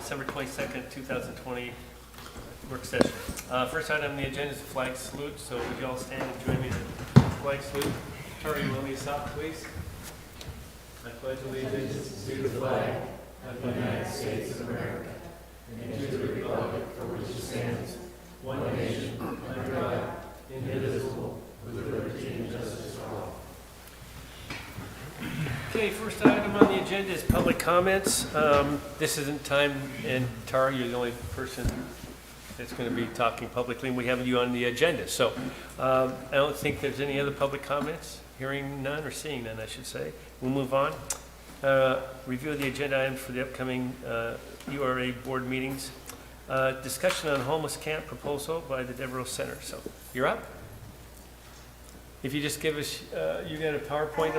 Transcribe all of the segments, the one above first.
December 22nd, 2020 work session. First item on the agenda is the flag salute, so would you all stand and join me in the flag salute? Tori, will you stop, please? I pledge allegiance to the flag of the United States of America and to the republic for which it stands, one nation, under God, indivisible, with liberty and justice for all. Okay, first item on the agenda is public comments. This isn't time, and Tara, you're the only person that's going to be talking publicly, and we have you on the agenda. So I don't think there's any other public comments. Hearing none, or seeing none, I should say. We'll move on. Review of the agenda items for the upcoming URA board meetings. Discussion on homeless camp proposal by the Devereaux Center. So you're up. If you just give us, you got a PowerPoint?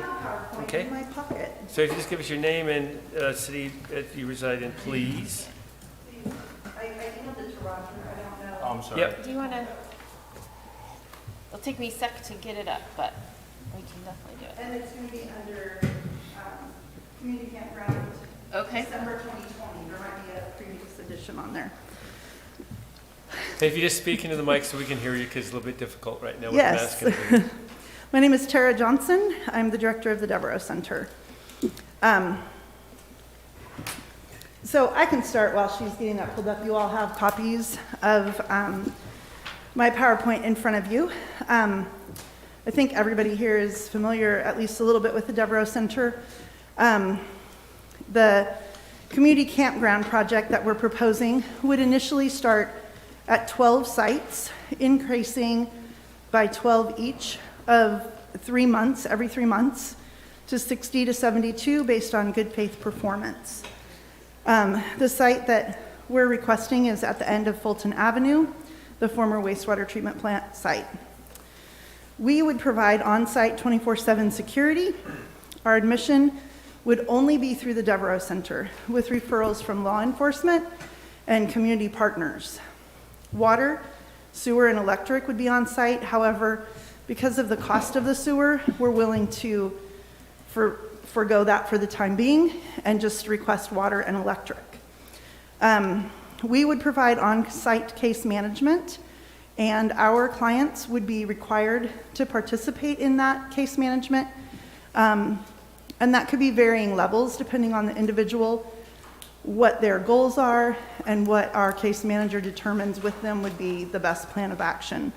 Okay. In my pocket. So if you just give us your name and city that you reside in, please. I emailed it to Roger. I don't know. Oh, I'm sorry. Yep. Do you want to? It'll take me a sec to get it up, but we can definitely do it. And it's going to be under community campground. Okay. December 2020. There might be a previous edition on there. Hey, if you just speak into the mic so we can hear you, because it's a little bit difficult right now with Yes. masks and My name is Tara Johnson. I'm the director of the Devereaux Center. So I can start while she's getting that pulled up. You all have copies of my PowerPoint in front of you. I think everybody here is familiar at least a little bit with the Devereaux Center. The community campground project that we're proposing would initially start at 12 sites, increasing by 12 each of 3 months, every 3 months, to 60 to 72 based on good faith performance. The site that we're requesting is at the end of Fulton Avenue, the former wastewater treatment plant site. We would provide on-site 24/7 security. Our admission would only be through the Devereaux Center, with referrals from law enforcement and community partners. Water, sewer, and electric would be on site. However, because of the cost of the sewer, we're willing to forego that for the time being and just request water and electric. We would provide on-site case management, and our clients would be required to participate in that case management. And that could be varying levels depending on the individual, what their goals are, and what our case manager determines with them would be the best plan of action.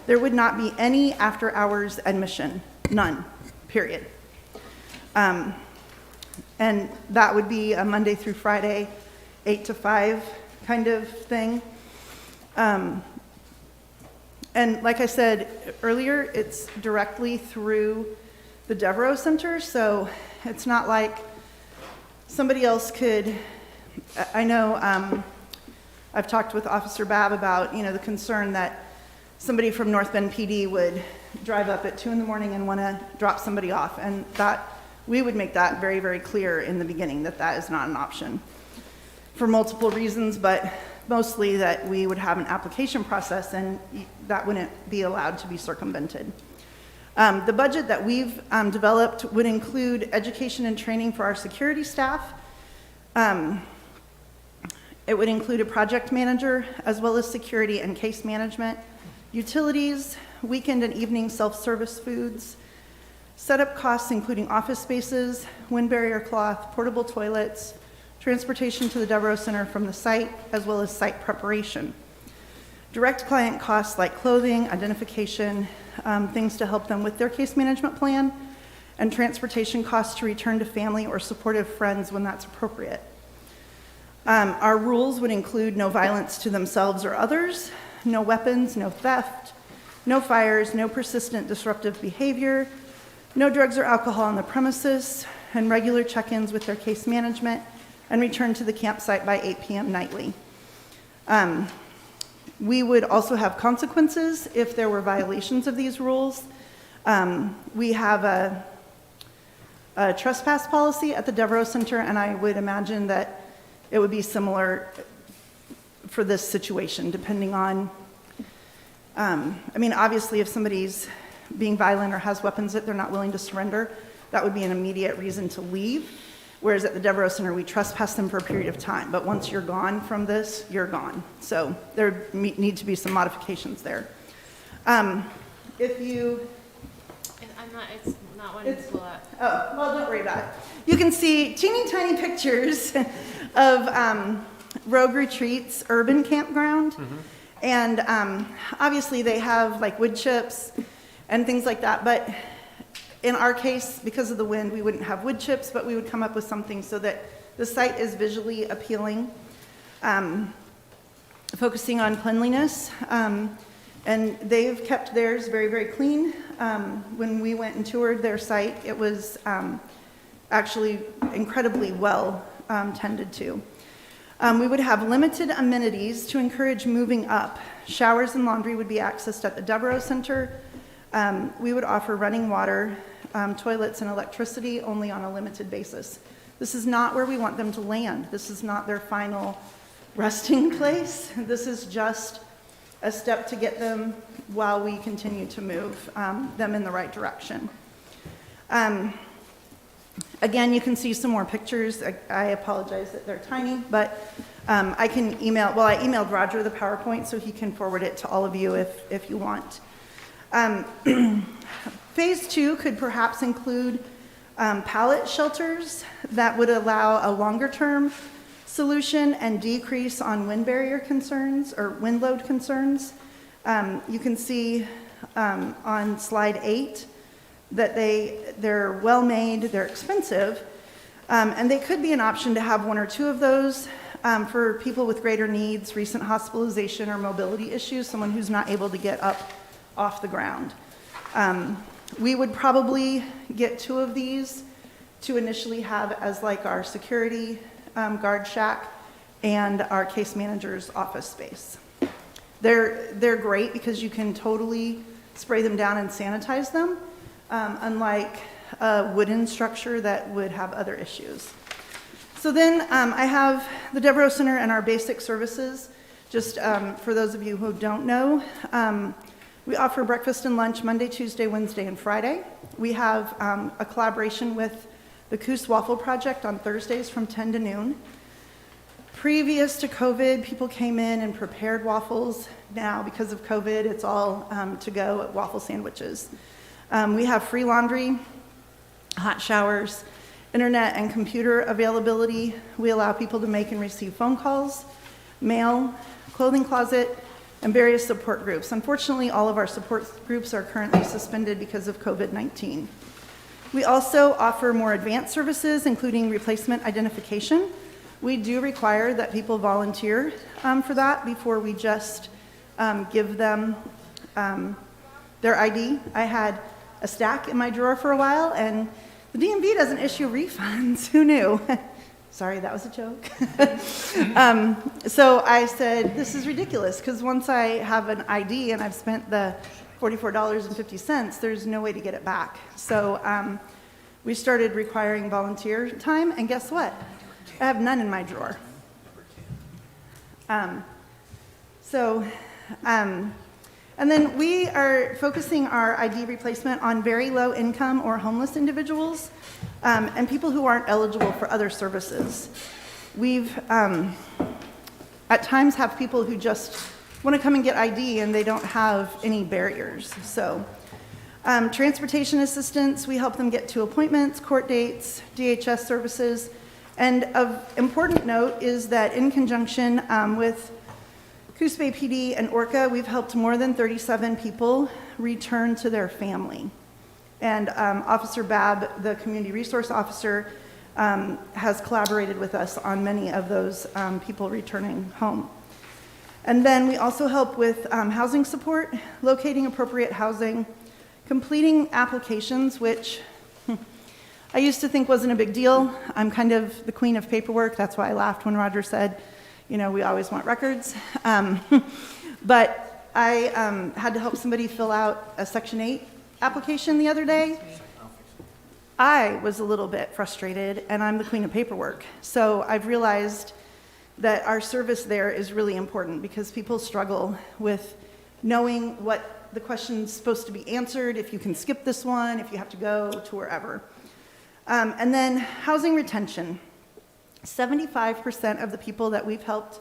There would not be any after-hours admission, none, period. And that would be a Monday through Friday, 8 to 5 kind of thing. And like I said earlier, it's directly through the Devereaux Center, so it's not like somebody else could. I know I've talked with Officer Babb about, the concern that somebody from North Bend PD would drive up at 2 in the morning and want to drop somebody off, and that we would make that very, very clear in the beginning that that is not an option for multiple reasons, but mostly that we would have an application process and that wouldn't be allowed to be circumvented. The budget that we've developed would include education and training for our security staff. It would include a project manager, as well as security and case management, utilities, weekend and evening self-service foods, setup costs including office spaces, wind barrier cloth, portable toilets, transportation to the Devereaux Center from the site, as well as site preparation. Direct client costs like clothing, identification, things to help them with their case management plan, and transportation costs to return to family or supportive friends when that's appropriate. Our rules would include no violence to themselves or others, no weapons, no theft, no fires, no persistent disruptive behavior, no drugs or alcohol on the premises, and regular check-ins with their case management, and return to the campsite by 8 p.m. nightly. We would also have consequences if there were violations of these rules. We have a trespass policy at the Devereaux Center, and I would imagine that it would be similar for this situation, depending on, obviously if somebody's being violent or has weapons that they're not willing to surrender, that would be an immediate reason to leave. Whereas at the Devereaux Center, we trespass them for a period of time, but once you're gone from this, you're gone. So there need to be some modifications there. If you, It's not wanting to pull up. oh, well, don't worry about it. You can see teeny tiny pictures of Rogue Retreats urban campground. And obviously they have like wood chips and things like that, but in our case, because of the wind, we wouldn't have wood chips, but we would come up with something so that the site is visually appealing, focusing on cleanliness. And they've kept theirs very, very clean. When we went and toured their site, it was actually incredibly well tended to. We would have limited amenities to encourage moving up. Showers and laundry would be accessed at the Devereaux Center. We would offer running water, toilets, and electricity only on a limited basis. This is not where we want them to land. This is not their final resting place. This is just a step to get them while we continue to move them in the right direction. Again, you can see some more pictures. I apologize that they're tiny, but I can email, well, I emailed Roger the PowerPoint so he can forward it to all of you if you want. Phase 2 could perhaps include pallet shelters that would allow a longer-term solution and decrease on wind barrier concerns or wind load concerns. You can see on slide 8 that they're well-made, they're expensive, and they could be an option to have 1 or 2 of those for people with greater needs, recent hospitalization or mobility issues, someone who's not able to get up off the ground. We would probably get 2 of these to initially have as like our security guard shack and our case manager's office space. They're great because you can totally spray them down and sanitize them, unlike a wooden structure that would have other issues. So then I have the Devereaux Center and our basic services. Just for those of you who don't know, we offer breakfast and lunch Monday, Tuesday, Wednesday, and Friday. We have a collaboration with the Coos Waffle Project on Thursdays from 10 to noon. Previous to COVID, people came in and prepared waffles. Now, because of COVID, it's all to go waffle sandwiches. We have free laundry, hot showers, internet and computer availability. We allow people to make and receive phone calls, mail, clothing closet, and various support groups. Unfortunately, all of our support groups are currently suspended because of COVID-19. We also offer more advanced services, including replacement identification. We do require that people volunteer for that before we just give them their ID. I had a stack in my drawer for a while, and the DMV doesn't issue refunds. Who knew? Sorry, that was a joke. So I said, this is ridiculous, because once I have an ID and I've spent the $44.50, there's no way to get it back. So we started requiring volunteer time, and guess what? I have none in my drawer. And then we are focusing our ID replacement on very low income or homeless individuals and people who aren't eligible for other services. We've at times have people who just want to come and get ID and they don't have any barriers. So transportation assistance, we help them get to appointments, court dates, DHS services. And of important note is that in conjunction with Coos Bay PD and ORCA, we've helped more than 37 people return to their family. And Officer Babb, the community resource officer, has collaborated with us on many of those people returning home. And then we also help with housing support, locating appropriate housing, completing applications, which I used to think wasn't a big deal. I'm kind of the queen of paperwork. That's why I laughed when Roger said, you know, we always want records. But I had to help somebody fill out a Section 8 application the other day. I was a little bit frustrated, and I'm the queen of paperwork. So I've realized that our service there is really important because people struggle with knowing what the question's supposed to be answered, if you can skip this one, if you have to go to wherever. And then housing retention. 75% of the people that we've helped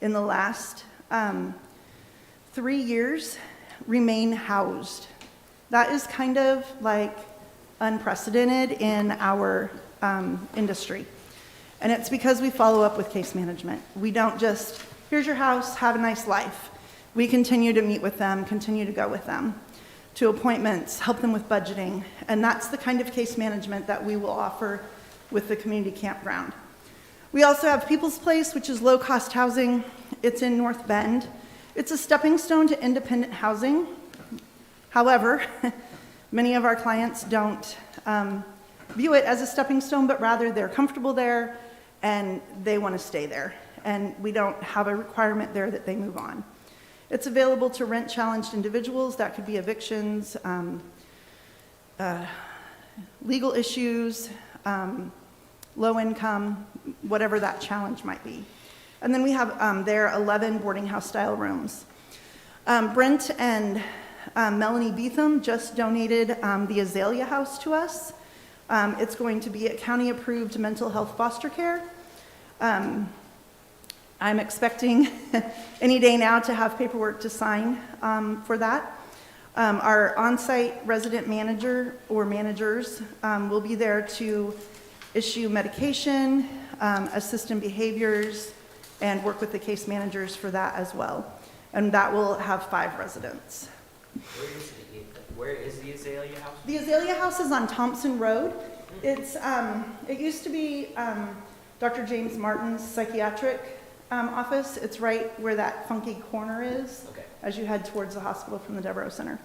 in the last 3 years remain housed. That is kind of like unprecedented in our industry. And it's because we follow up with case management. We don't just, here's your house, have a nice life. We continue to meet with them, continue to go with them to appointments, help them with budgeting. And that's the kind of case management that we will offer with the community campground. We also have People's Place, which is low-cost housing. It's in North Bend. It's a stepping stone to independent housing. However, many of our clients don't view it as a stepping stone, but rather they're comfortable there and they want to stay there. And we don't have a requirement there that they move on. It's available to rent-challenged individuals. That could be evictions, legal issues, low income, whatever that challenge might be. And then we have there 11 boarding house style rooms. Brent and Melanie Beetham just donated the Azalea House to us. It's going to be a county-approved mental health foster care. I'm expecting any day now to have paperwork to sign for that. Our on-site resident manager or managers will be there to issue medication, assist in behaviors, and work with the case managers for that as well. And that will have 5 residents. Where is the Azalea House? The Azalea House is on Thompson Road. It's, it used to be Dr. James Martin's psychiatric office. It's right where that funky corner is, Okay. as you head towards the hospital from the Devereaux Center.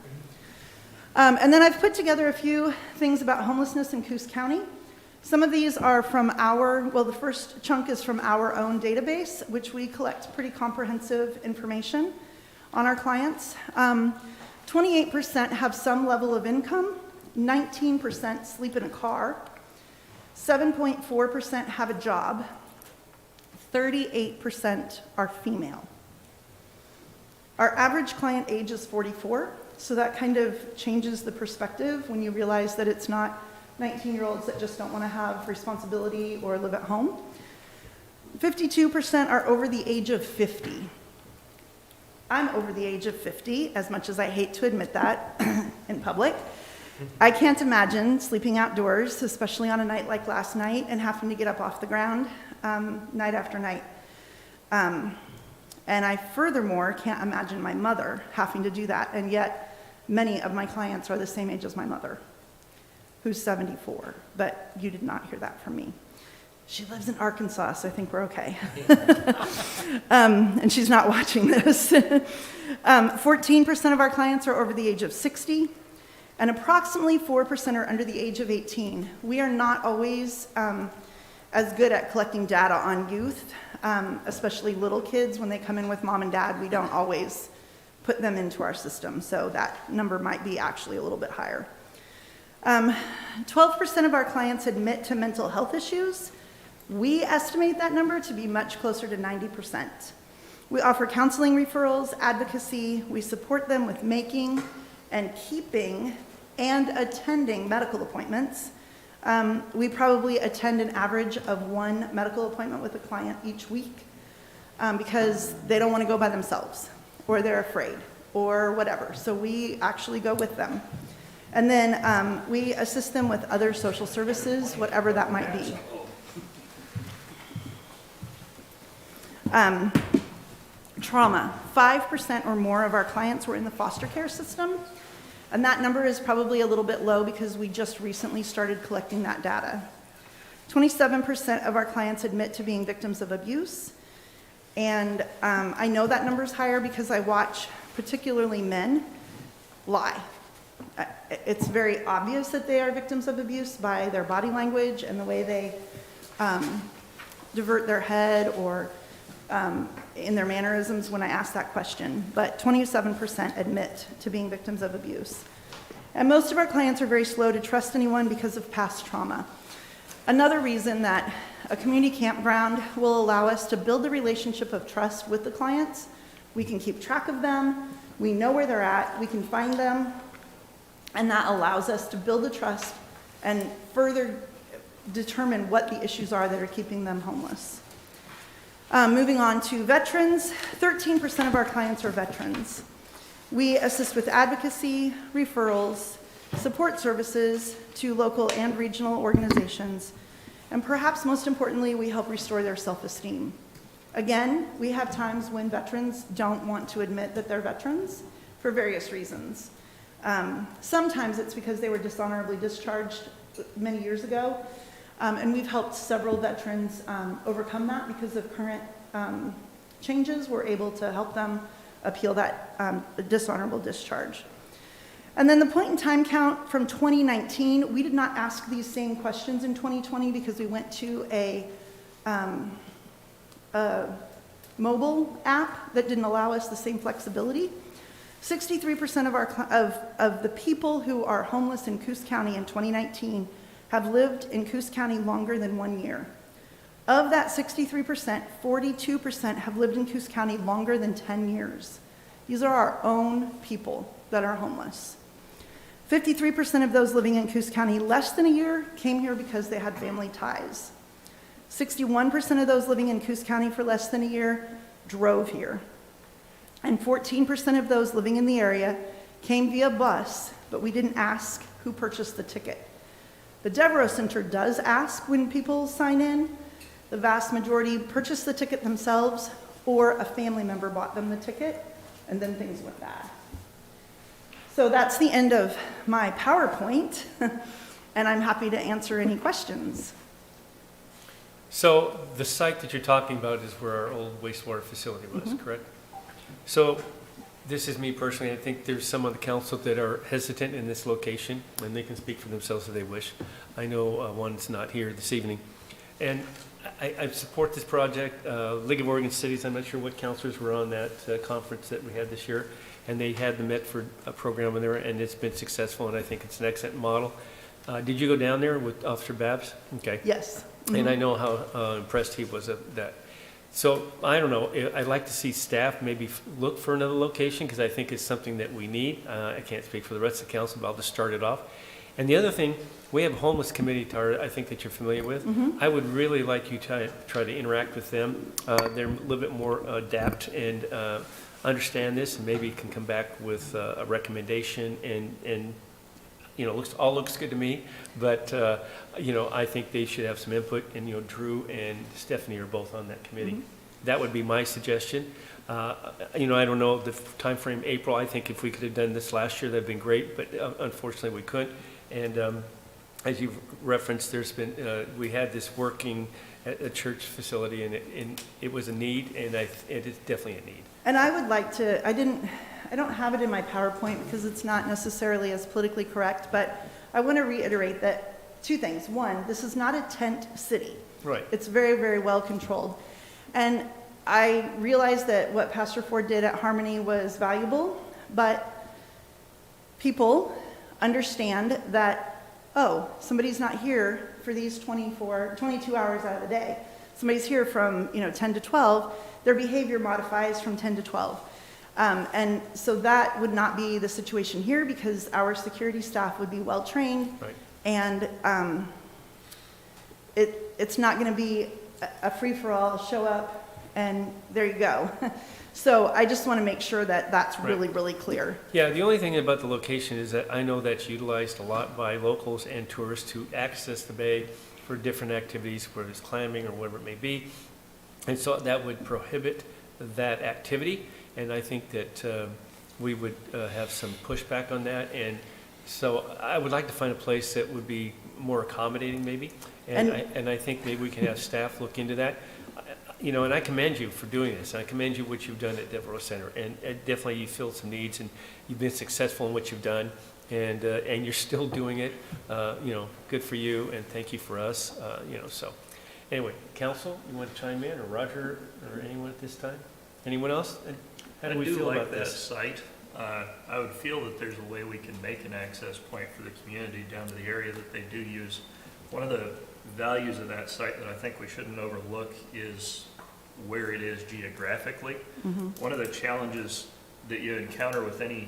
And then I've put together a few things about homelessness in Coos County. Some of these are from the first chunk is from our own database, which we collect pretty comprehensive information on our clients. 28% have some level of income, 19% sleep in a car, 7.4% have a job, 38% are female. Our average client age is 44, so that kind of changes the perspective when you realize that it's not 19-year-olds that just don't want to have responsibility or live at home. 52% are over the age of 50. I'm over the age of 50, as much as I hate to admit that in public. I can't imagine sleeping outdoors, especially on a night like last night, and having to get up off the ground night after night. And I furthermore can't imagine my mother having to do that, and yet many of my clients are the same age as my mother, who's 74, but you did not hear that from me. She lives in Arkansas, so I think we're okay. And she's not watching this. 14% of our clients are over the age of 60, and approximately 4% are under the age of 18. We are not always as good at collecting data on youth, especially little kids. When they come in with mom and dad, we don't always put them into our system, so that number might be actually a little bit higher. 12% of our clients admit to mental health issues. We estimate that number to be much closer to 90%. We offer counseling referrals, advocacy. We support them with making and keeping and attending medical appointments. We probably attend an average of 1 medical appointment with a client each week because they don't want to go by themselves, or they're afraid, or whatever. So we actually go with them. And then we assist them with other social services, whatever that might be. Trauma. 5% or more of our clients were in the foster care system, and that number is probably a little bit low because we just recently started collecting that data. 27% of our clients admit to being victims of abuse, and I know that number is higher because I watch particularly men lie. It's very obvious that they are victims of abuse by their body language and the way they divert their head or in their mannerisms when I ask that question. But 27% admit to being victims of abuse. And most of our clients are very slow to trust anyone because of past trauma. Another reason that a community campground will allow us to build the relationship of trust with the clients. We can keep track of them. We know where they're at. We can find them. And that allows us to build the trust and further determine what the issues are that are keeping them homeless. Moving on to veterans, 13% of our clients are veterans. We assist with advocacy, referrals, support services to local and regional organizations, and perhaps most importantly, we help restore their self-esteem. Again, we have times when veterans don't want to admit that they're veterans for various reasons. Sometimes it's because they were dishonorably discharged many years ago, and we've helped several veterans overcome that because of current changes. We're able to help them appeal that dishonorable discharge. And then the point in time count from 2019, we did not ask these same questions in 2020 because we went to a mobile app that didn't allow us the same flexibility. 63% of the people who are homeless in Coos County in 2019 have lived in Coos County longer than 1 year. Of that 63%, 42% have lived in Coos County longer than 10 years. These are our own people that are homeless. 53% of those living in Coos County less than a year came here because they had family ties. 61% of those living in Coos County for less than a year drove here. And 14% of those living in the area came via bus, but we didn't ask who purchased the ticket. The Devereaux Center does ask when people sign in. The vast majority purchased the ticket themselves, or a family member bought them the ticket, and then things went bad. So that's the end of my PowerPoint, and I'm happy to answer any questions. So the site that you're talking about is where our old wastewater facility was, correct? So this is me personally. I think there's some on the council that are hesitant in this location, and they can speak for themselves if they wish. I know one's not here this evening. And I support this project. League of Oregon Cities, I'm not sure what councilors were on that conference that we had this year, and they had the Medford program in there, and it's been successful, and I think it's an excellent model. Did you go down there with Officer Babs? Okay. Yes. And I know how impressed he was of that. So I don't know, I'd like to see staff maybe look for another location because I think it's something that we need. I can't speak for the rest of the council, but I'll just start it off. And the other thing, we have a homeless committee, Tara, I think that you're familiar with. I would really like you to try to interact with them. They're a little bit more adept and understand this, and maybe can come back with a recommendation and you know, all looks good to me, but, you know, I think they should have some input, and, you know, Drew and Stephanie are both on that committee. That would be my suggestion. You know, I don't know the time frame, April. I think if we could have done this last year, that'd been great, but unfortunately we couldn't. And as you've referenced, there's been, we had this working at a church facility, and it was a need, and it is definitely a need. And I would like to, I don't have it in my PowerPoint because it's not necessarily as politically correct, but I want to reiterate that two things. One, this is not a tent city. Right. It's very, very well controlled. And I realize that what Pastor Ford did at Harmony was valuable, but people understand that, oh, somebody's not here for these 22 hours out of the day. Somebody's here from, 10 to 12. Their behavior modifies from 10 to 12. And so that would not be the situation here because our security staff would be well-trained. Right. And it's not going to be a free-for-all, show up, and there you go. So I just want to make sure that that's really, really clear. Yeah, the only thing about the location is that I know that's utilized a lot by locals and tourists to access the bay for different activities, whether it's climbing or whatever it may be. And so that would prohibit that activity. And I think that we would have some pushback on that. And so I would like to find a place that would be more accommodating maybe. And I think maybe we can have staff look into that. And I commend you for doing this. I commend you what you've done at Devereaux Center. And definitely you filled some needs and you've been successful in what you've done. And you're still doing it. Good for you and thank you for us. So anyway, council, you want to chime in, or Roger, or anyone at this time? Anyone else? How do we feel about this? I do like that site. I would feel that there's a way we can make an access point for the community down to the area that they do use. One of the values of that site that I think we shouldn't overlook is where it is geographically. One of the challenges that you encounter with any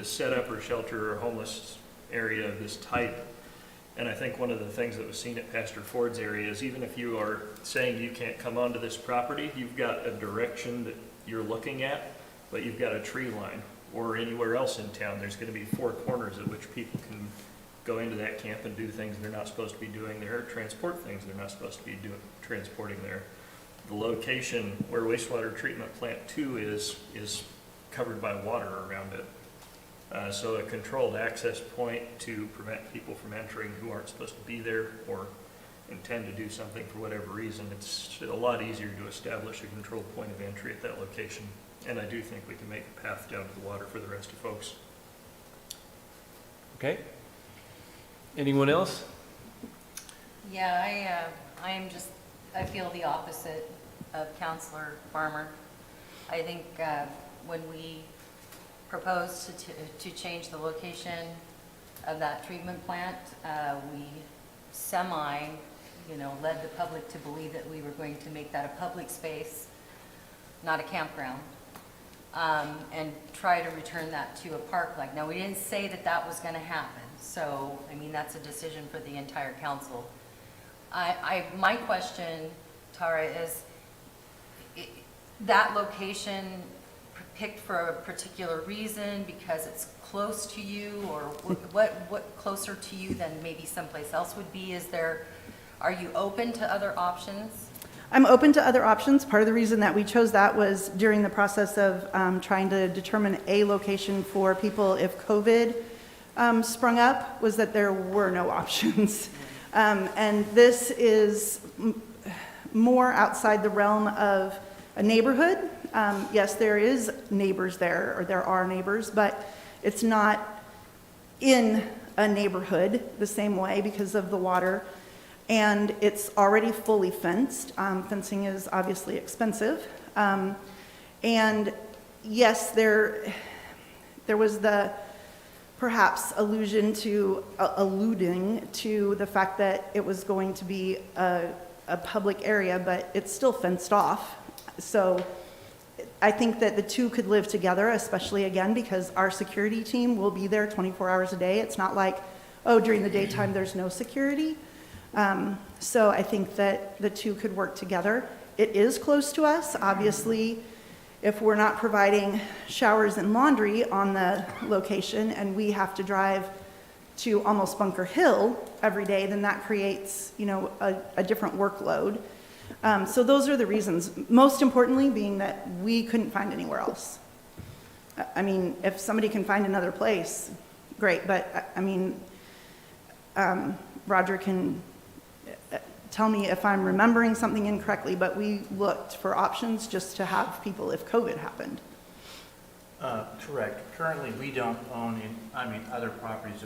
setup or shelter or homeless area of this type And I think one of the things that was seen at Pastor Ford's area is even if you are saying you can't come onto this property, you've got a direction that you're looking at, but you've got a tree line. Or anywhere else in town, there's gonna be four corners at which people can go into that camp and do things they're not supposed to be doing there, or transport things they're not supposed to be transporting there. The location where wastewater treatment plant 2 is covered by water around it. So a controlled access point to prevent people from entering who aren't supposed to be there or intend to do something for whatever reason, it's a lot easier to establish a controlled point of entry at that location. And I do think we can make a path down to the water for the rest of folks. Okay? Anyone else? Yeah, I feel the opposite of Counselor Farmer. I think when we proposed to change the location of that treatment plant, we led the public to believe that we were going to make that a public space, not a campground, and try to return that to a park-like. Now, we didn't say that that was going to happen, so, I mean, that's a decision for the entire council. My question, Tara, is that location picked for a particular reason because it's close to you, or what closer to you than maybe someplace else would be? Are you open to other options? I'm open to other options. Part of the reason that we chose that was during the process of trying to determine a location for people if COVID sprung up, was that there were no options. And this is more outside the realm of a neighborhood. Yes, there is neighbors there, or there are neighbors, but it's not in a neighborhood the same way because of the water. And it's already fully fenced. Fencing is obviously expensive. And yes, there was the perhaps alluding to the fact that it was going to be a public area, but it's still fenced off. So I think that the two could live together, especially again, because our security team will be there 24 hours a day. It's not like, oh, during the daytime there's no security. So I think that the two could work together. It is close to us. Obviously, if we're not providing showers and laundry on the location and we have to drive to almost Bunker Hill every day, then that creates, a different workload. So those are the reasons. Most importantly being that we couldn't find anywhere else. I mean, if somebody can find another place, great. But Roger can tell me if I'm remembering something incorrectly, but we looked for options just to have people if COVID happened. Correct. Currently, we don't own other properties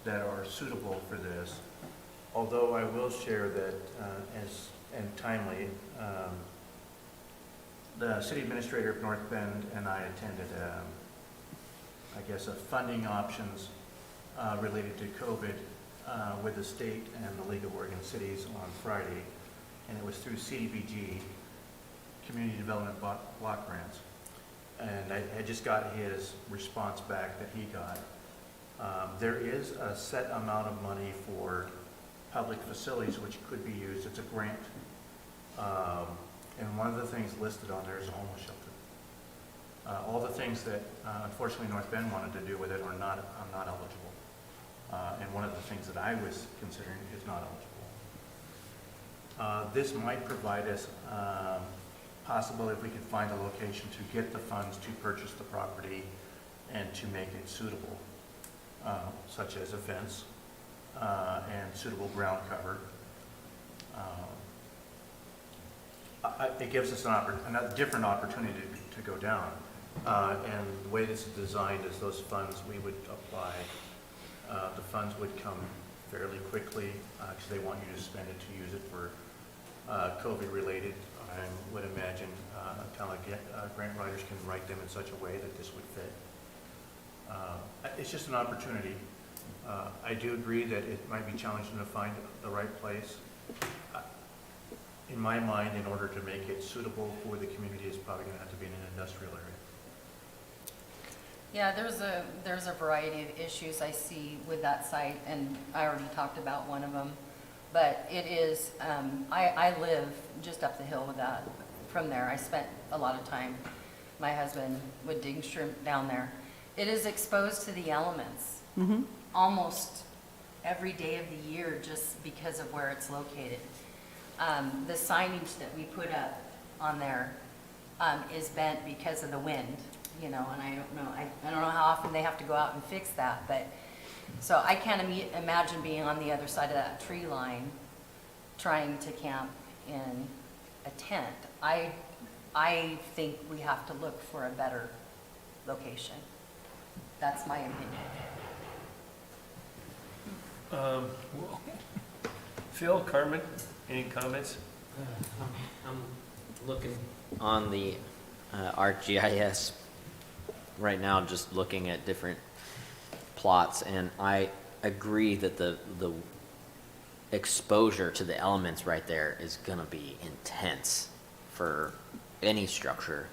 that are suitable for this. Although I will share that, timely, the city administrator of North Bend and I attended, a funding options related to COVID with the state and the League of Oregon Cities on Friday, and it was through CDBG, Community Development Block Grants. And I just got his response back that he got. There is a set amount of money for public facilities which could be used. It's a grant. And one of the things listed on there is a homeless shelter. All the things that unfortunately North Bend wanted to do with it are not eligible. And one of the things that I was considering is not eligible. This might provide us possible if we could find a location to get the funds to purchase the property and to make it suitable, such as a fence and suitable ground cover. It gives us a different opportunity to go down. And the way this is designed is those funds we would apply. The funds would come fairly quickly because they want you to spend it to use it for COVID related. I would imagine grant writers can write them in such a way that this would fit. It's just an opportunity. I do agree that it might be challenging to find the right place. In my mind, in order to make it suitable for the community, it's probably going to have to be in an industrial Yeah, there's a variety of issues I see with that site, and I already talked about one of them. But it is, I live just up the hill with that, from there. I spent a lot of time, my husband would dig shrimp down there. It is exposed to the elements almost every day of the year just because of where it's located. The signage that we put up on there is bent because of the wind, you know, and I don't know how often they have to go out and fix that, but, so I can't imagine being on the other side of that tree line trying to camp in a tent. I think we have to look for a better location. That's my opinion. Phil, Carmen, any comments? I'm looking on the ArcGIS right now, just looking at different plots, and I agree that the exposure to the elements right there is going to be intense for any structure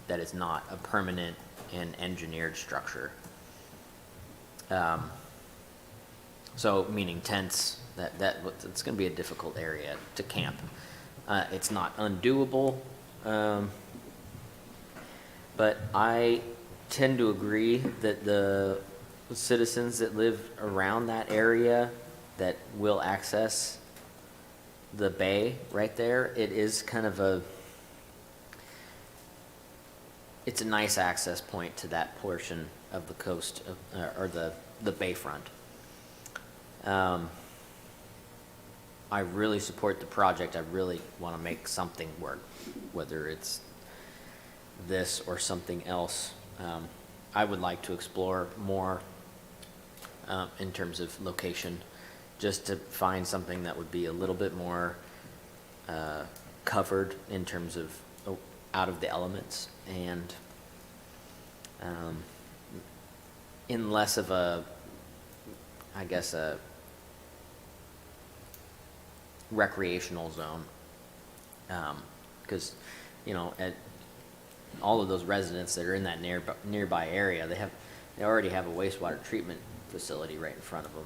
that is not a permanent and engineered structure. So meaning tents, it's going to be a difficult area to camp. It's not undoable, but I tend to agree that the citizens that live around that area that will access the bay right there, it is kind of it's a nice access point to that portion of the coast or the bayfront. I really support the project. I really want to make something work, whether it's this or something else. I would like to explore more in terms of location, just to find something that would be a little bit more covered in terms of out of the elements, and in less of a, I guess, a recreational zone, because you know, at all of those residents that are in that nearby area, they already have a wastewater treatment facility right in front of them.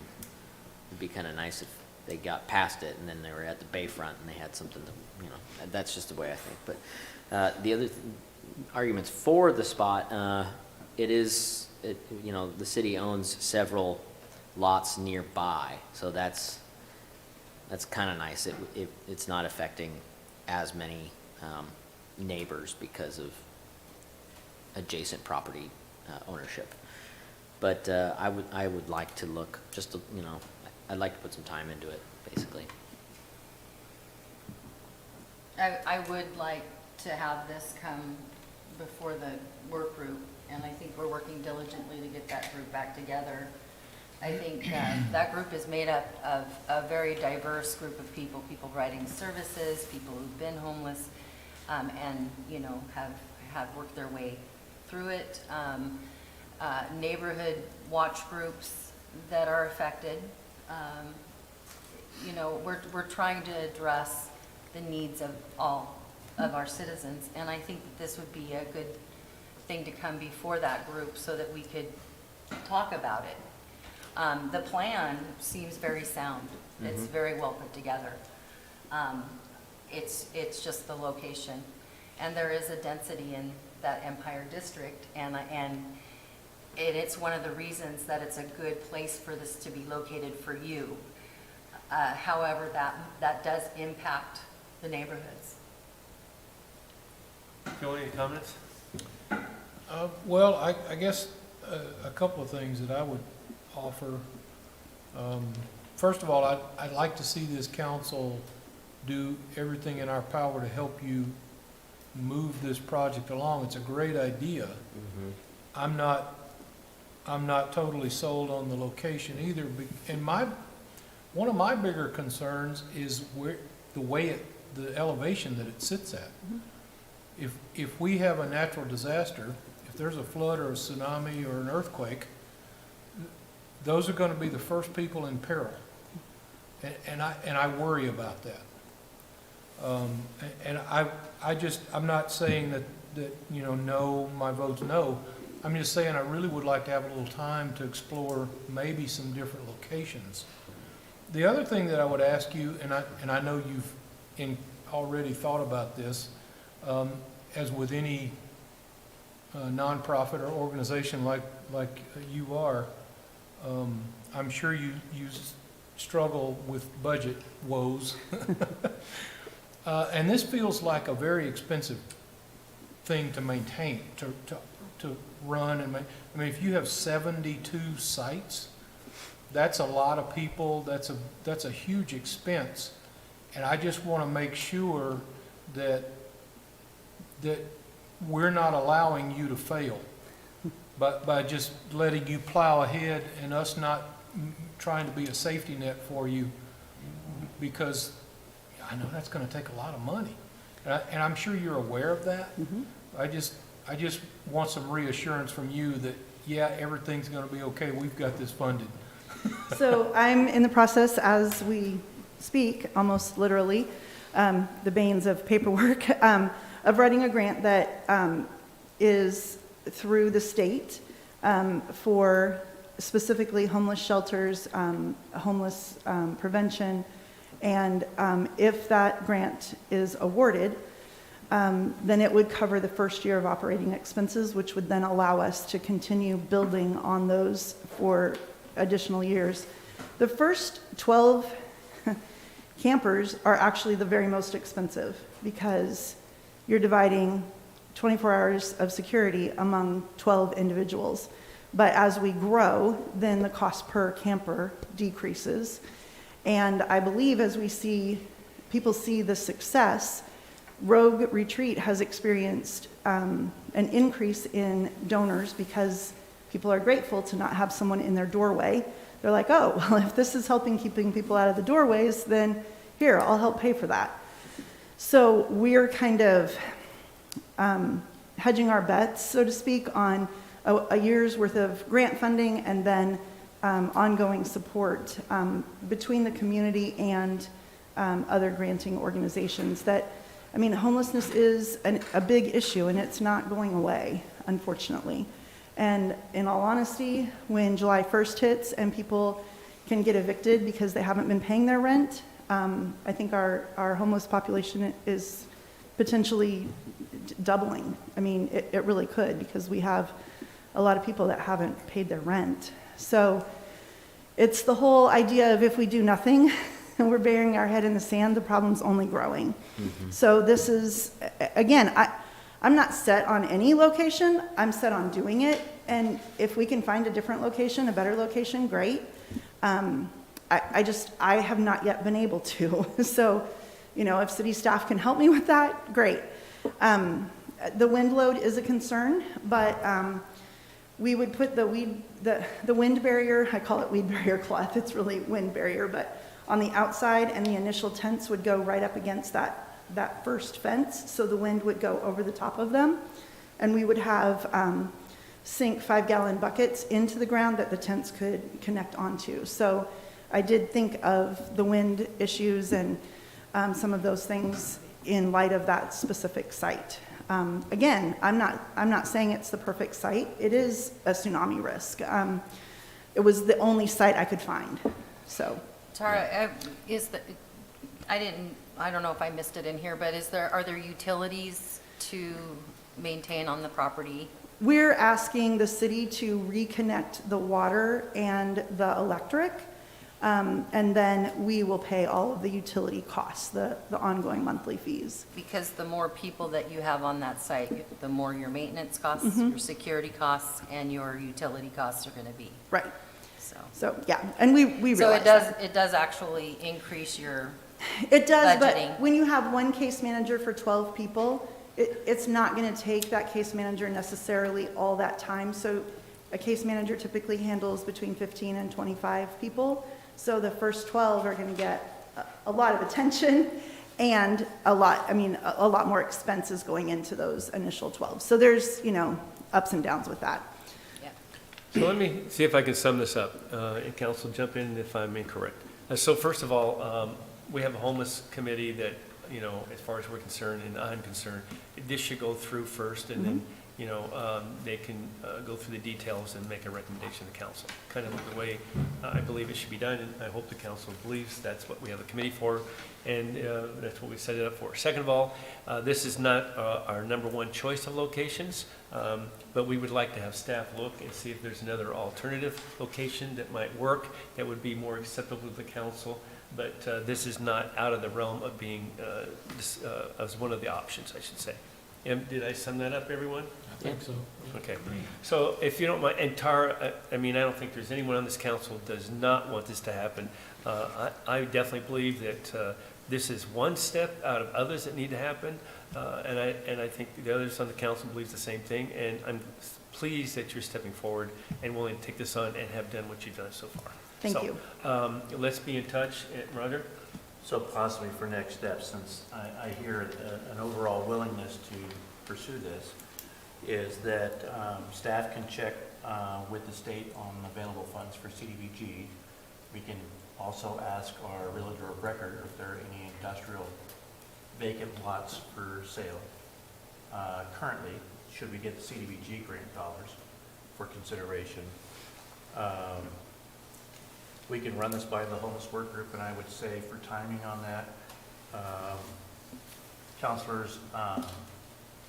It'd be kind of nice if they got past it and then they were at the bayfront and they had something to, you know, that's just the way I think. But the other arguments for the spot, you know, the city owns several lots nearby, so that's kind of nice. It's not affecting as many neighbors because of adjacent property ownership. But I would like to look, just to, you know, I'd like to put some time into it, basically. I would like to have this come before the work group, and I think we're working diligently to get that group back together. I think that group is made up of a very diverse group of people providing services, people who've been homeless, and, you know, have worked their way through it. Neighborhood watch groups that are affected. You know, we're trying to address the needs of all of our citizens, and I think that this would be a good thing to come before that group so that we could talk about it. The plan seems very sound. It's very well put together. It's just the location, and there is a density in that Empire District, and it's one of the reasons that it's a good place for this to be located for you. However, that does impact the neighborhoods. Phil, any comments? Well, I guess a couple of things that I would offer. First of all, I'd like to see this council do everything in our power to help you move this project along. It's a great idea. I'm not totally sold on the location either. And one of my bigger concerns is the elevation that it sits at. If we have a natural disaster, if there's a flood or a tsunami or an earthquake, those are going to be the first people in peril, and I worry about that. And I'm not saying that you know, no, my vote's no, I'm just saying, I really would like to have a little time to explore maybe some different locations. The other thing that I would ask you, and I know you've already thought about this, as with any nonprofit or organization like you are, I'm sure you struggle with budget woes. And this feels like a very expensive thing to maintain, to run and I mean, if you have 72 sites, that's a lot of people, that's a huge expense. And I just want to make sure that we're not allowing you to fail by just letting you plow ahead and us not trying to be a safety net for you, because I know that's going to take a lot of money. And I'm sure you're aware of that. I just want some reassurance from you that, yeah, everything's going to be okay. We've got this funded. So I'm in the process, as we speak, almost literally, the banes of paperwork, of writing a grant that is through the state for specifically homeless shelters, homeless prevention, and if that grant is awarded, then it would cover the first year of operating expenses, which would then allow us to continue building on those for additional years. The first 12 campers are actually the very most expensive, because you're dividing 24 hours of security among 12 individuals. But as we grow, then the cost per camper decreases. And I believe as people see the success, Rogue Retreat has experienced an increase in donors, because people are grateful to not have someone in their doorway. They're like, oh, well, if this is helping keeping people out of the doorways, then here, I'll help pay for that. So we're kind of hedging our bets, so to speak, on a year's worth of grant funding and then ongoing support between the community and other granting organizations. That, I mean, homelessness is a big issue, and it's not going away, unfortunately. And in all honesty, when July 1st hits and people can get evicted because they haven't been paying their rent, I think our homeless population is potentially doubling. I mean, it really could, because we have a lot of people that haven't paid their rent. So it's the whole idea of, if we do nothing and we're burying our head in the sand, the problem's only growing. So this is, again, I'm not set on any location. I'm set on doing it. And if we can find a different location, a better location, great. I have not yet been able to. So, if city staff can help me with that, great. The wind load is a concern, but we would put the wind barrier, I call it weed barrier cloth, it's really wind barrier, but on the outside, and the initial tents would go right up against that first fence, so the wind would go over the top of them. And we would have sink 5-gallon buckets into the ground that the tents could connect onto. So I did think of the wind issues and some of those things in light of that specific site. Again, I'm not saying it's the perfect site. It is a tsunami risk. It was the only site I could find. So, Tara, I don't know if I missed it in here, but are there utilities to maintain on the property? we're asking the city to reconnect the water and the electric. And then we will pay all of the utility costs, the ongoing monthly fees. Because the more people that you have on that site, the more your maintenance costs, your security costs, and your utility costs are going to be. Right. So yeah, and we realize that. it does actually increase your It does, budgeting. but when you have one case manager for 12 people, it's not going to take that case manager necessarily all that time. So a case manager typically handles between 15 and 25 people. So the first 12 are going to get a lot of attention and a lot more expenses going into those initial 12. So there's, ups and downs with that. Yeah. So let me see if I can sum this up, and council jump in if I'm incorrect. So first of all, we have a homeless committee that, as far as we're concerned and I'm concerned, this should go through first, and then they can go through the details and make a recommendation to council. Kind of the way I believe it should be done, and I hope the council believes that's what we have a committee for, and that's what we set it up for. Second of all, this is not our number one choice of locations, but we would like to have staff look and see if there's another alternative location that might work, that would be more acceptable to the council. But this is not out of the realm of being, as one of the options, I should say. Did I sum that up, everyone? I think so. Okay. So if you don't mind, and Tara, I mean, I don't think there's anyone on this council who does not want this to happen. I definitely believe that this is one step out of others that need to happen. And I think the others on the council believes the same thing. And I'm pleased that you're stepping forward and willing to take this on and have done what you've done so far. Thank you. Let's be in touch. Roger? So possibly for next steps, since I hear an overall willingness to pursue this, is that staff can check with the state on available funds for CDBG. We can also ask our realtor of record if there are any industrial vacant lots for sale. Currently, should we get the CDBG grant dollars for consideration, we can run this by the homeless work group, and I would say for timing on that, Councilors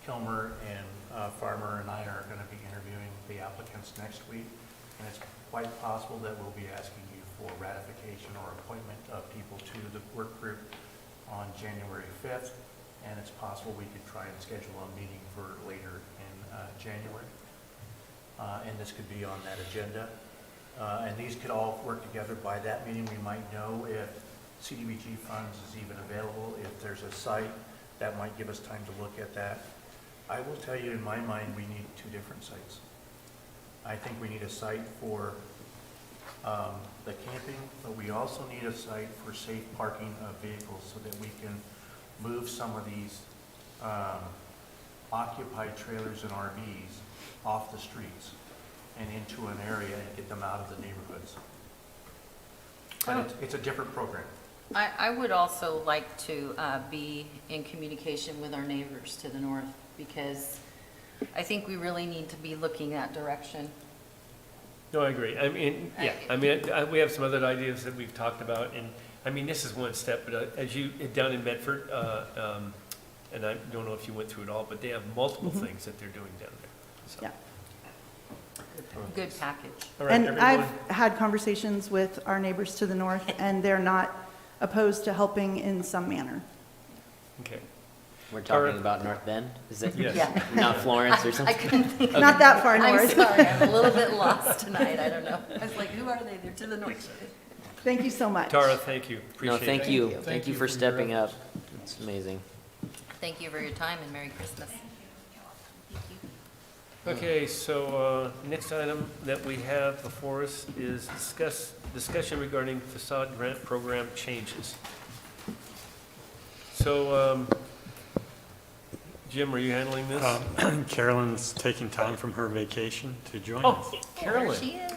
Kilmer and Farmer and I are going to be interviewing the applicants next week, and it's quite possible that we'll be asking you for ratification or appointment of people to the work group on January 5th, and it's possible we could try and schedule a meeting for later in January, and this could be on that agenda. And these could all work together. By that meeting, we might know if CDBG funds is even available, if there's a site that might give us time to look at that. I will tell you, in my mind, we need two different sites. I think we need a site for the camping, but we also need a site for safe parking of vehicles so that we can move some of these occupied trailers and RVs off the streets and into an area and get them out of the neighborhoods. But it's a different program. I would also like to be in communication with our neighbors to the north, because I think we really need to be looking that direction. No, I agree. I mean, yeah, I mean, we have some other ideas that we've talked about, and I mean, this is one step, but as you, down in Medford, and I don't know if you went through it all, but they have multiple things that they're doing down there. So. Yeah. Good package. All right, And everyone. I've had conversations with our neighbors to the north, and they're not opposed to helping in some manner. Okay. We're All right. talking about North Bend? Is that Yes. Yeah. not Florence or I something? couldn't think. Not that far I'm north. sorry, I'm a little bit lost tonight, I don't know. I was like, who are they? They're to the north. Thank you so much. Tara, thank you. No, Appreciate it. thank you. Thank Thank you you for for your stepping up. efforts. It's amazing. Thank you for your time and Merry Christmas. Okay, so next item that we have before us is discussion regarding facade grant program changes. So, Jim, are you handling this? Carolyn's taking time from her vacation to join us. Oh, There Carolyn. she is.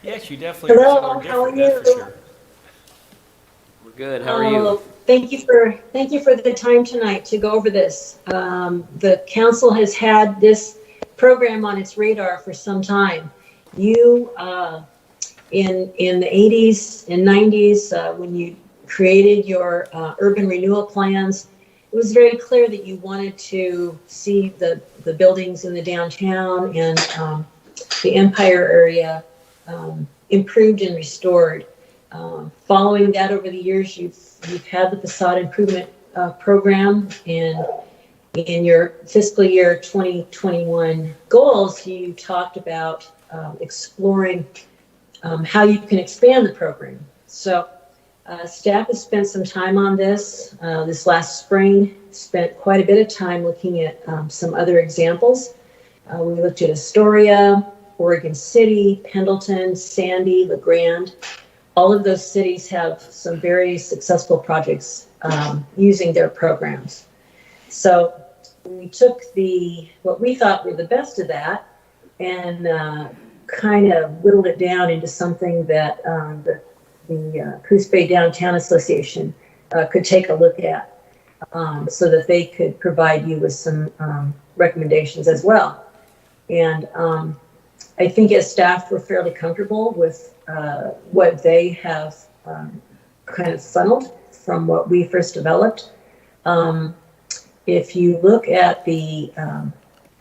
Yes, you definitely are Hello, someone how are different, that's for you? sure. We're good. How are you? Thank you for the time tonight to go over this. The council has had this program on its radar for some time. You, in the 80s and 90s, when you created your urban renewal plans, it was very clear that you wanted to see the buildings in the downtown and the Empire area improved and restored. Following that, over the years, you've had the facade improvement program, and in your fiscal year 2021 goals, you talked about exploring how you can expand the program. So staff has spent some time on this. This last spring, spent quite a bit of time looking at some other examples. We looked at Astoria, Oregon City, Pendleton, Sandy, LeGrand. All of those cities have some very successful projects using their programs. So we took what we thought were the best of that and kind of whittled it down into something that the Coos Bay Downtown Association could take a look at. so that they could provide you with some recommendations as well. And I think as staff, we're fairly comfortable with what they have kind of funneled from what we first developed. If you look at the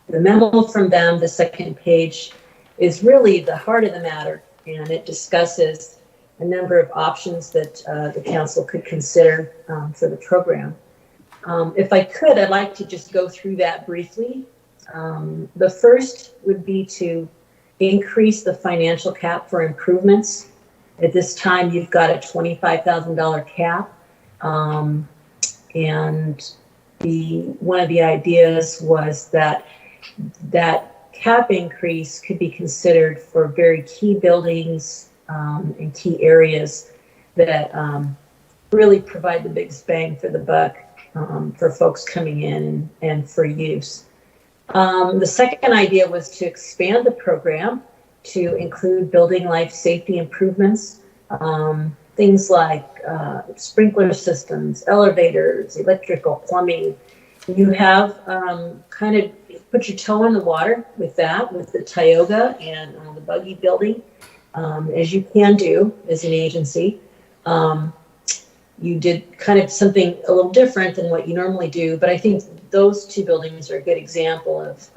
memo from them, the second page is really the heart of the matter, and it discusses a number of options that the council could consider for the program. If I could, I'd like to just go through that briefly. The first would be to increase the financial cap for improvements. At this time, you've got a $25,000 cap. And one of the ideas was that cap increase could be considered for very key buildings and key areas that really provide the biggest bang for the buck for folks coming in and for use. The second idea was to expand the program to include building life safety improvements, things like sprinkler systems, elevators, electrical, plumbing. You have kind of put your toe in the water with that, with the Tioga and the buggy building, as you can do as an agency. You did kind of something a little different than what you normally do, but I think those two buildings are a good example of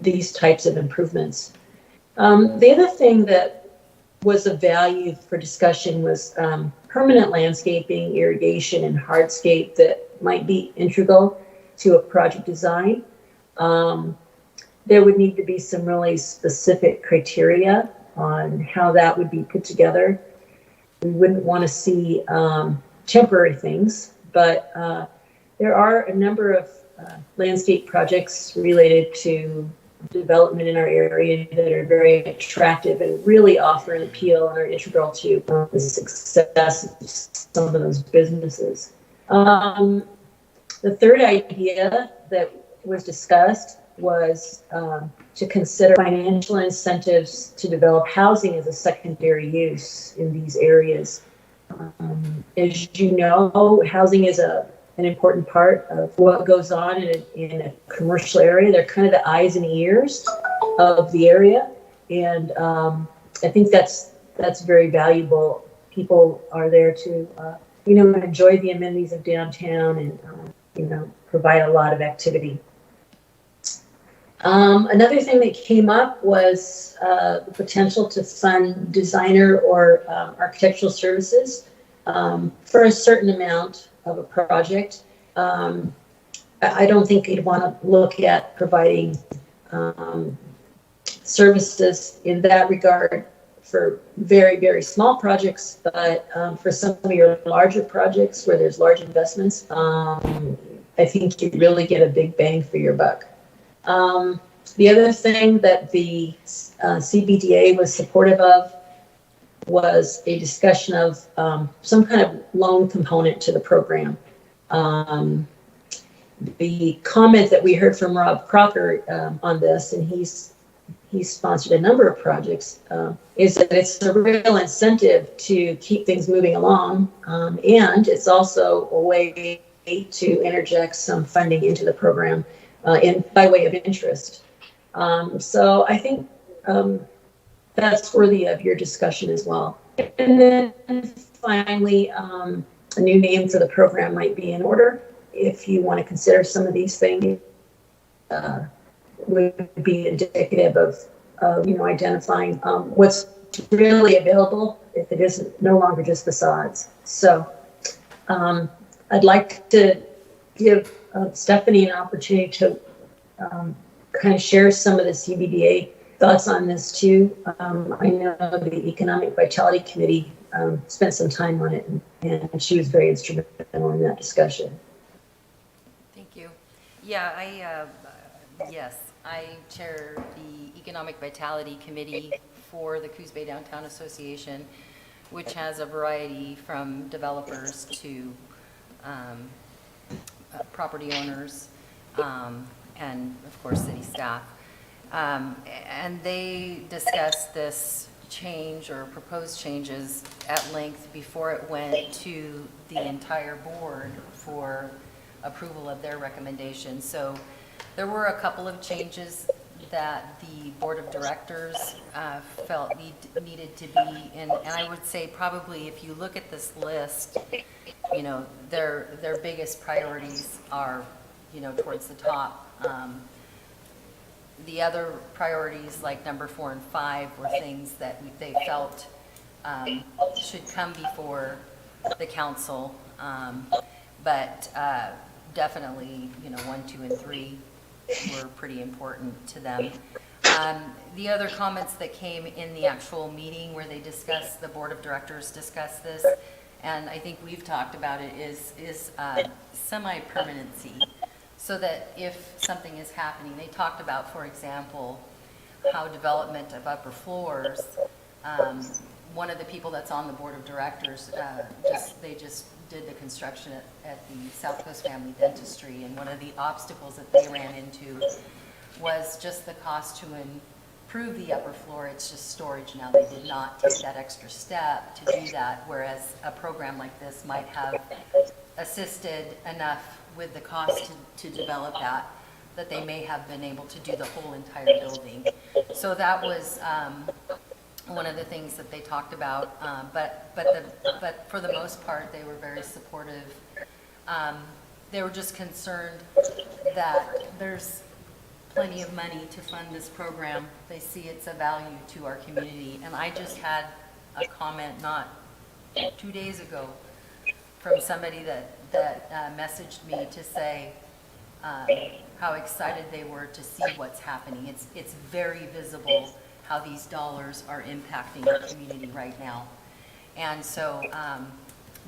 these types of improvements. The other thing that was of value for discussion was permanent landscaping, irrigation, and hardscape that might be integral to a project design. There would need to be some really specific criteria on how that would be put together. We wouldn't want to see temporary things, but there are a number of landscape projects related to development in our area that are very attractive and really offer an appeal and are integral to the success of some of those businesses. The third idea that was discussed was to consider financial incentives to develop housing as a secondary use in these areas. As you know, housing is an important part of what goes on in a commercial area. They're kind of the eyes and ears of the area, and I think that's very valuable. People are there to enjoy the amenities of downtown and provide a lot of activity. Another thing that came up was the potential to fund designer or architectural services for a certain amount of a project. I don't think you'd want to look at providing services in that regard for very, very small projects, but for some of your larger projects where there's large investments, I think you really get a big bang for your buck. The other thing that the CBDA was supportive of was a discussion of some kind of loan component to the program. The comment that we heard from Rob Crocker on this, and he's sponsored a number of projects, is that it's a real incentive to keep things moving along, and it's also a way to interject some funding into the program by way of interest. So I think that's worthy of your discussion as well. And then finally, a new name for the program might be in order. If you want to consider some of these things, would be indicative of identifying what's really available if it isn't no longer just facades. So I'd like to give Stephanie an opportunity to kind of share some of the CBDA thoughts on this too. I know the Economic Vitality Committee spent some time on it, and she was very instrumental in that discussion. Thank you. Yeah, yes, I chair the Economic Vitality Committee for the Coos Bay Downtown Association, which has a variety from developers to property owners, and of course city staff. And they discussed this change or proposed changes at length before it went to the entire board for approval of their recommendations. So there were a couple of changes that the board of directors felt needed to be in, and I would say probably if you look at this list, you know, their biggest priorities are, you know, towards the top. The other priorities, like number 4 and 5, were things that they felt should come before the council, but definitely, you know, 1, 2, and 3 were pretty important to them. The other comments that came in the actual meeting where they discussed, the board of directors discussed this, and I think we've talked about it, is semi-permanency. So that if something is happening, they talked about, for example, how development of upper floors, one of the people that's on the board of directors, they just did the construction at the South Coast Family Dentistry, and one of the obstacles that they ran into was just the cost to improve the upper floor. It's just storage now. They did not take that extra step to do that, whereas a program like this might have assisted enough with the cost to develop that they may have been able to do the whole entire building. So that was one of the things that they talked about, but for the most part, they were very supportive. They were just concerned that there's plenty of money to fund this program. They see it's a value to our community. And I just had a comment not 2 days ago from somebody that messaged me to say how excited they were to see what's happening. It's very visible how these dollars are impacting our community right now. And so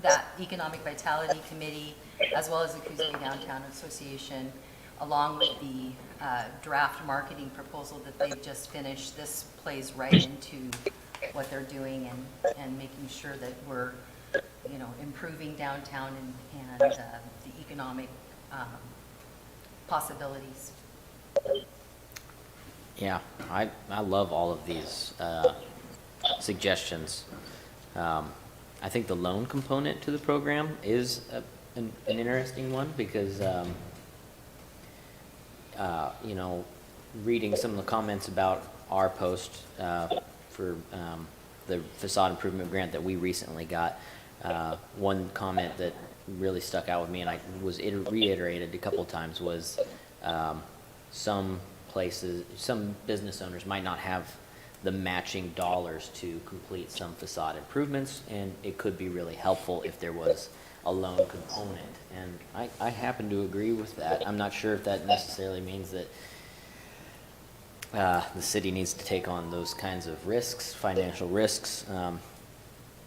that Economic Vitality Committee, as well as the Coos Bay Downtown Association, along with the draft marketing proposal that they've just finished, this plays right into what they're doing and making sure that we're, you know, improving downtown and the economic possibilities. Yeah, I love all of these suggestions. I think the loan component to the program is an interesting one because, you know, reading some of the comments about our post for the facade improvement grant that we recently got, one comment that really stuck out with me, and I was reiterated a couple of times, was some places, some business owners might not have the matching dollars to complete some facade improvements, and it could be really helpful if there was a loan component. And I happen to agree with that. I'm not sure if that necessarily means that the city needs to take on those kinds of risks, financial risks.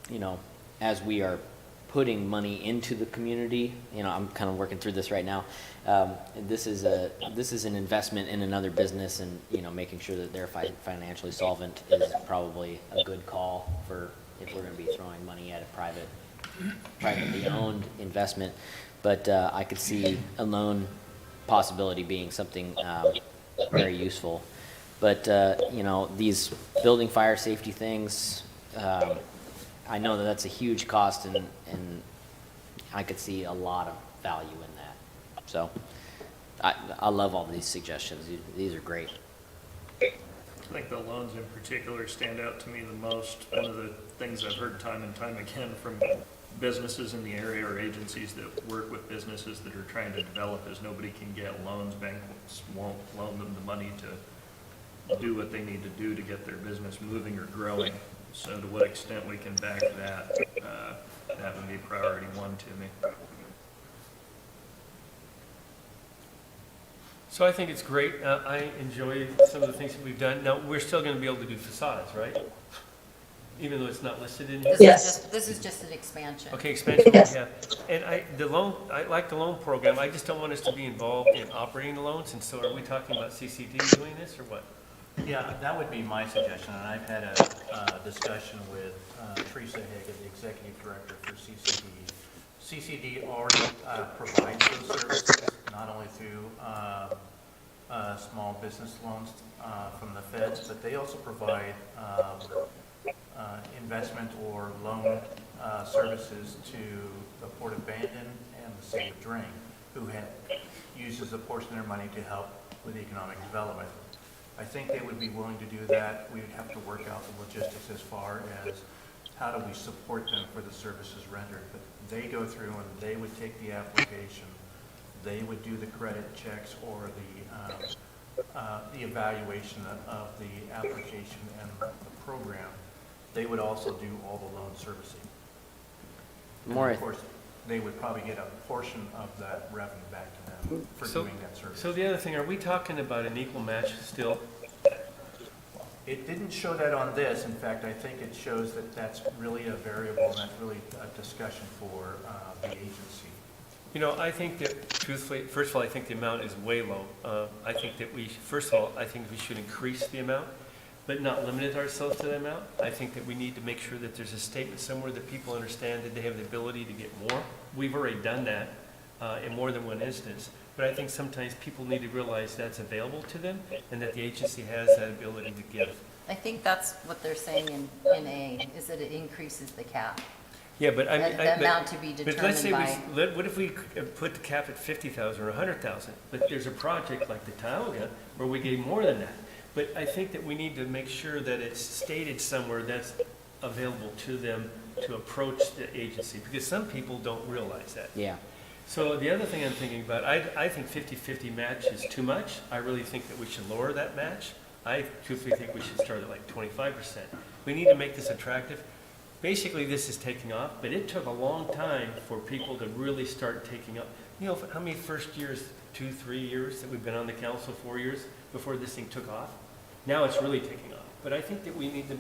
You know, as we are putting money into the community, you know, I'm kind of working through this right now. This is an investment in another business, and you know, making sure that they're financially solvent is probably a good call for if we're going to be throwing money at a privately owned investment. But I could see a loan possibility being something very useful. But you know, these building fire safety things, I know that that's a huge cost, and I could see a lot of value in that. So I love all these suggestions. These are great. I think the loans in particular stand out to me the most. One of the things I've heard time and time again from businesses in the area or agencies that work with businesses that are trying to develop is nobody can get loans. Banks won't loan them the money to do what they need to do to get their business moving or growing. So to what extent we can back that, that would be priority one to me. So I think it's great. I enjoy some of the things that we've done. Now, we're still going to be able to do facades, right? Even though it's not listed in here? Yes. This is just an expansion. Okay, expansion, Yes. yeah. And I like the loan program. I just don't want us to be involved in operating the loans. And so are we talking about CCD doing this or what? Yeah, that would be my suggestion, and I've had a discussion with Teresa Hagan, the executive director for CCD. CCD already provides those services, not only through small business loans from the feds, but they also provide investment or loan services to the Port of Bandon and the City of Drain, who uses a portion of their money to help with economic development. I think they would be willing to do that. We would have to work out the logistics as far as how do we support them for the services rendered. But they go through and they would take the application, they would do the credit checks or the evaluation of the application and the program. They would also do all the loan servicing. And More, of course, they would probably get a portion of that revenue back to them for So- doing that service. So the other thing, are we talking about an equal match still? It didn't show that on this. In fact, I think it shows that that's really a variable, and that's really a discussion for the agency. You know, I think that truthfully, first of all, I think the amount is way low. I think that first of all, I think we should increase the amount, but not limit ourselves to the amount. I think that we need to make sure that there's a statement somewhere that people understand that they have the ability to get more. We've already done that in more than one instance, but I think sometimes people need to realize that's available to them and that the agency has that ability to give. I think that's what they're saying in A, is that it increases the cap. Yeah, but I mean, The amount to be but let's say determined by. what if we put the cap at 50,000 or 100,000? But there's a project like the Tioga where we gave more than that. But I think that we need to make sure that it's stated somewhere that's available to them to approach the agency, because some people don't realize that. yeah. So the other thing I'm thinking about, I think 50-50 match is too much. I really think that we should lower that match. I truthfully think we should start at like 25%. We need to make this attractive. Basically, this is taking off, but it took a long time for people to really start taking up. You know, how many first years, 2-3 years that we've been on the council, 4 years before this thing took off? Now it's really taking off. But I think that we need to,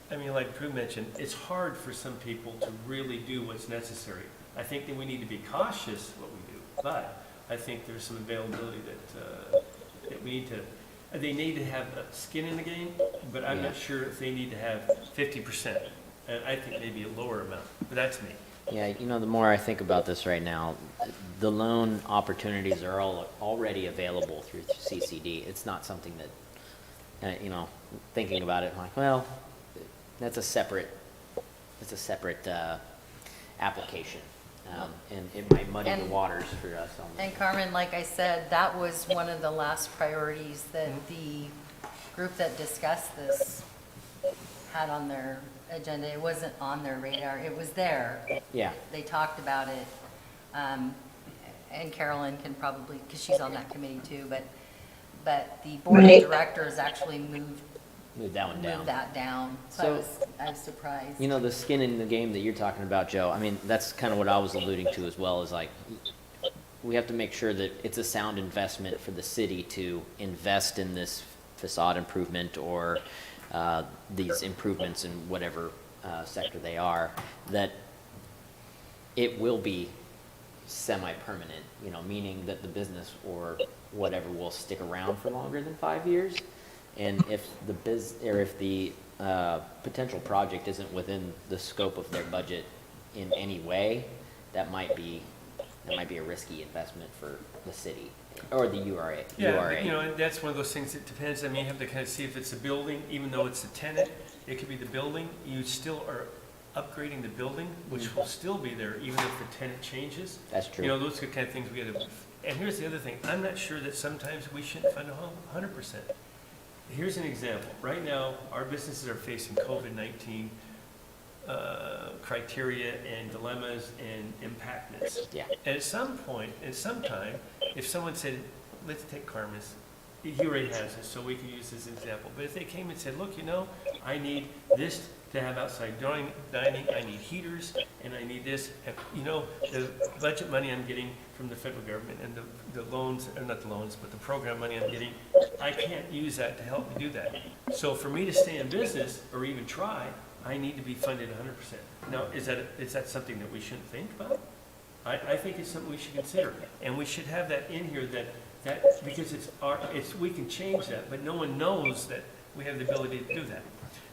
I mean, like Drew mentioned, it's hard for some people to really do what's necessary. I think that we need to be cautious what we do, but I think there's some availability that we need to, they need to have skin in the game, but I'm not sure if they need to have 50%. And I think maybe a lower amount, but that's me. Yeah, you know, the more I think about this right now, the loan opportunities are all already available through CCD. It's not something that, you know, thinking about it, I'm like, well, that's a separate application. And it might muddy the And- waters for us on And Carmen, like I said, that was one of the last priorities that the group that discussed this had on their agenda. It wasn't on their radar. It was there. Yeah, They talked about it. And Carolyn can probably, because she's on that committee too, but the board Right. of directors actually moved move that one down. that down. So- I was surprised. You know, the skin in the game that you're talking about, Joe, I mean, that's kind of what I was alluding to as well, is like, we have to make sure that it's a sound investment for the city to invest in this facade improvement or these improvements in whatever sector they are, that it will be semi-permanent, you know, meaning that the business or whatever will stick around for longer than 5 years. And if the potential project isn't within the scope of their budget in any way, that might be a risky investment for the city or the URA. Yeah, you know, and that's one of those things that depends. I mean, you have to kind of see if it's a building, even though it's a tenant, it could be the building. You still are upgrading the building, which will still be there even if the tenant changes. That's true. You know, those are the kind of things we got to, and here's the other thing. I'm not sure that sometimes we shouldn't fund 100%. Here's an example. Right now, our businesses are facing COVID-19 criteria and dilemmas and impactness. Yeah. And at some point, at some time, if someone said, let's take Carmen's, he already has this, so we can use this example. But if they came and said, look, you know, I need this to have outside dining, I need heaters, and I need this, and, you know, the budget money I'm getting from the federal government and the loans, or not the loans, but the program money I'm getting, I can't use that to help me do that. So for me to stay in business, or even try, I need to be funded 100%. Now, is that something that we shouldn't think about? I think it's something we should consider, and we should have that in here that because we can change that, but no one knows that we have the ability to do that.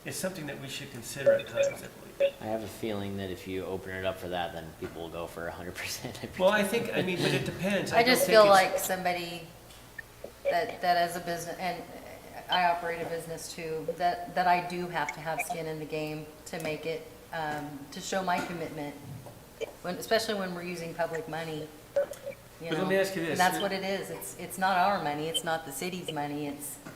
It's something that we should consider at times, I believe. I have a feeling that if you open it up for that, then people will go for 100%. Well, I mean, but it depends. I don't just think feel it's- like somebody that as a business, and I operate a business too, that I do have to have skin in the game to make it, to show my commitment, especially when we're using public money. But let me ask you this. And that's what it is. It's not our money, it's not the city's money,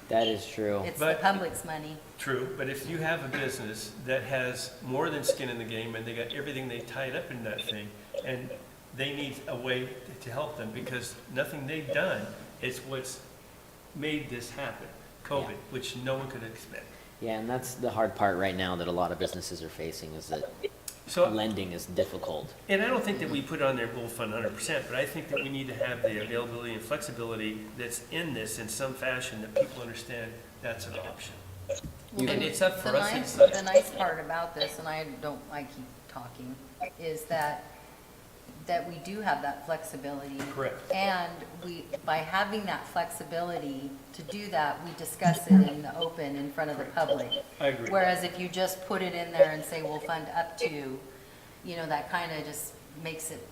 That is true. it's the But- public's money. True, but if you have a business that has more than skin in the game and they got everything they tied up in that thing, and they need a way to help them because nothing they've done is what's made this happen, COVID, Yeah. which no one could expect. Yeah, and that's the hard part right now that a lot of businesses are facing is that So, lending is difficult. and I don't think that we put on their goal fund 100%, but I think that we need to have the availability and flexibility that's in this in some fashion that people understand that's an option. You And can- it's up for The us to nice, decide. the nice part about this, and I keep talking, is that we do have that flexibility. Correct. And by having that flexibility to do that, we discuss it in the open in front of the public. I agree. Whereas if you just put it in there and say, we'll fund up to, that kind of just makes it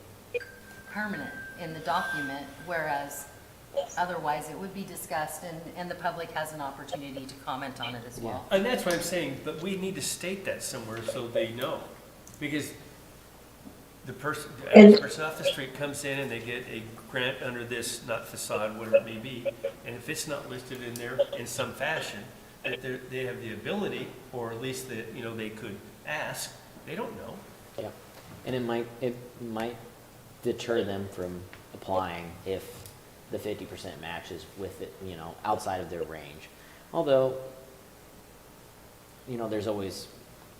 permanent in the document, whereas otherwise it would be discussed and the public has an opportunity to comment on it as well. And that's what I'm saying, but we need to state that somewhere so they know. Because the average person off the street comes in and they get a grant under this, not facade, whatever it may be, and if it's not listed in there in some fashion, that they have the ability, or at least that, they could ask, they don't know. Yeah, and it might deter them from applying if the 50% matches with it, outside of their range. Although, there's always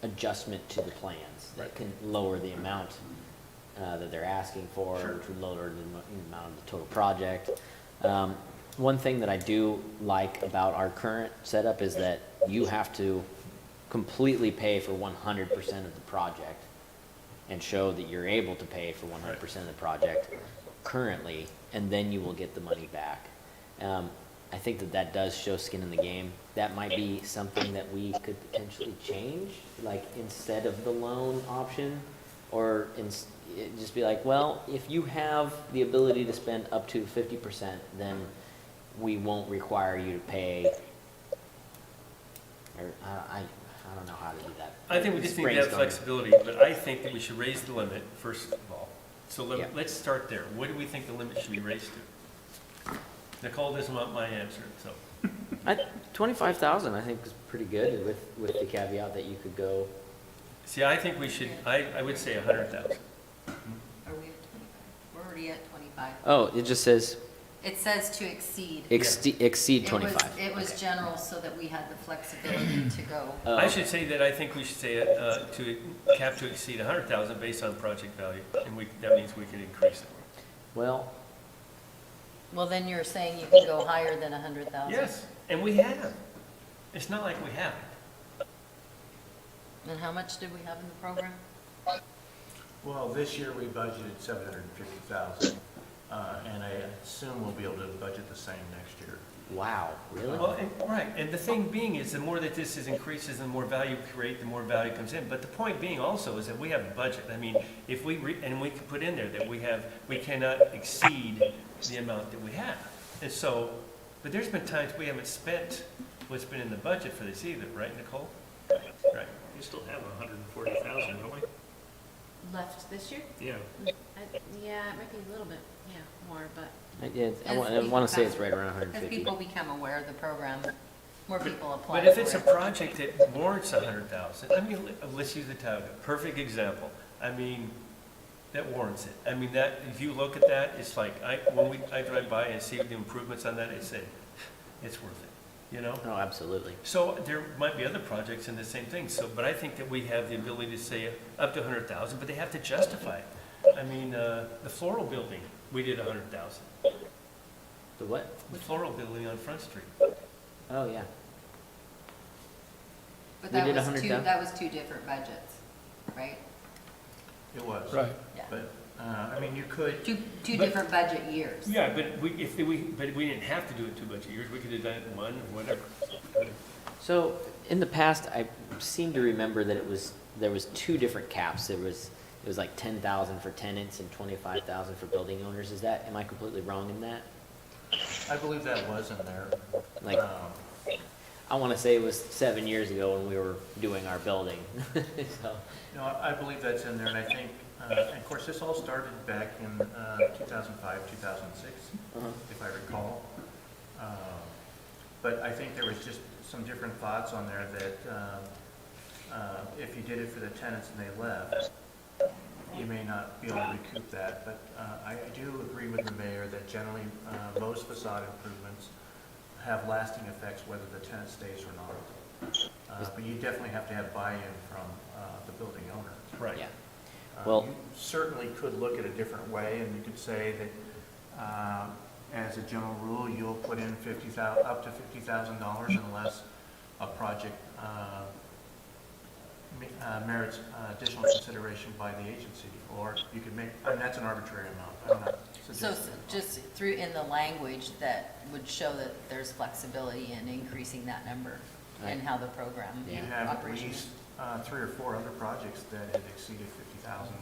adjustment to the plans that can lower the amount that they're asking for, which would lower the amount of the total project. One thing that I do like about our current setup is that you have to completely pay for 100% of the project and show that you're able to pay for 100% of the project currently, and then you will get the money back. I think that does show skin in the game. That might be something that we could potentially change, like instead of the loan option, or just be like, well, if you have the ability to spend up to 50%, then we won't require you to pay. Or I don't know how to do that. I think we just need to have Brainstorming. flexibility, but I think that we should raise the limit, first of all. So Yeah. let's start there. What do we think the limit should be raised to? Nicole doesn't want my answer, so. 25,000 I think is pretty good with the caveat that you could go. See, I think we should, I would say 100,000. Are we at 25? We're already at 25. Oh, it just says It says to exceed. exceed It 25. was general so that we had the flexibility to go. I should say that I think we should say to cap to exceed 100,000 based on project value, and that means we can increase it. Well, Well, then you're saying you can go higher than 100,000? Yes, and we have. It's not like we haven't. And how much did we have in the program? Well, this year we budgeted 750,000, and I assume we'll be able to budget the same next year. wow, really? Well, right, and the thing being is, the more that this increases, the more value we create, the more value comes in. But the point being also is that we have a budget. I mean, if we, and we can put in there that we cannot exceed the amount that we have. And so, but there's been times we haven't spent what's been in the budget for this either, right, Nicole? Right. We still have 140,000, don't we? Left this year? Yeah. Yeah, it might be a little bit, more, but. I want to say it's right around As 150. people become aware of the program, more people apply But if for it's a it. project that warrants 100,000, I mean, let's use the Tauga, perfect example. I mean, that warrants it. I mean, that, if you look at that, it's like, I drive by and see the improvements on that, I say, it's worth it, Oh, absolutely. So there might be other projects in the same thing, but I think that we have the ability to say up to 100,000, but they have to justify it. I mean, the floral building, we did 100,000. The what? The floral building on Front Street. Oh, yeah. But we that did was 100,000? that was two different budgets, right? It was. Right. Yeah. But, I mean, you could, Two But- different budget years. Yeah, but we didn't have to do it 2 budget years, we could have done it in one, or whatever. So in the past, I seem to remember that there was two different caps. It was like 10,000 for tenants and 25,000 for building owners. Am I completely wrong in that? I believe that was in there. Like, I want to say it was 7 years ago when we were doing our building. So, No, I believe that's in there, and I think, and of course, this all started back in 2005, 2006, if I recall. But I think there was just some different thoughts on there that if you did it for the tenants and they left, you may not be able to recoup that. But I do agree with the mayor that generally most facade improvements have lasting effects whether the tenant stays or not. But you definitely have to have buy-in from the building owner. Right. yeah. Well- You certainly could look at a different way, and you could say that as a general rule, you'll put in up to $50,000 unless a project merits additional consideration by the agency, or you could make, and that's an arbitrary amount. I'm not So suggesting. just through in the language that would show that there's flexibility in increasing that number and how the program You have at operation. least 3 or 4 other projects that have exceeded 50,000,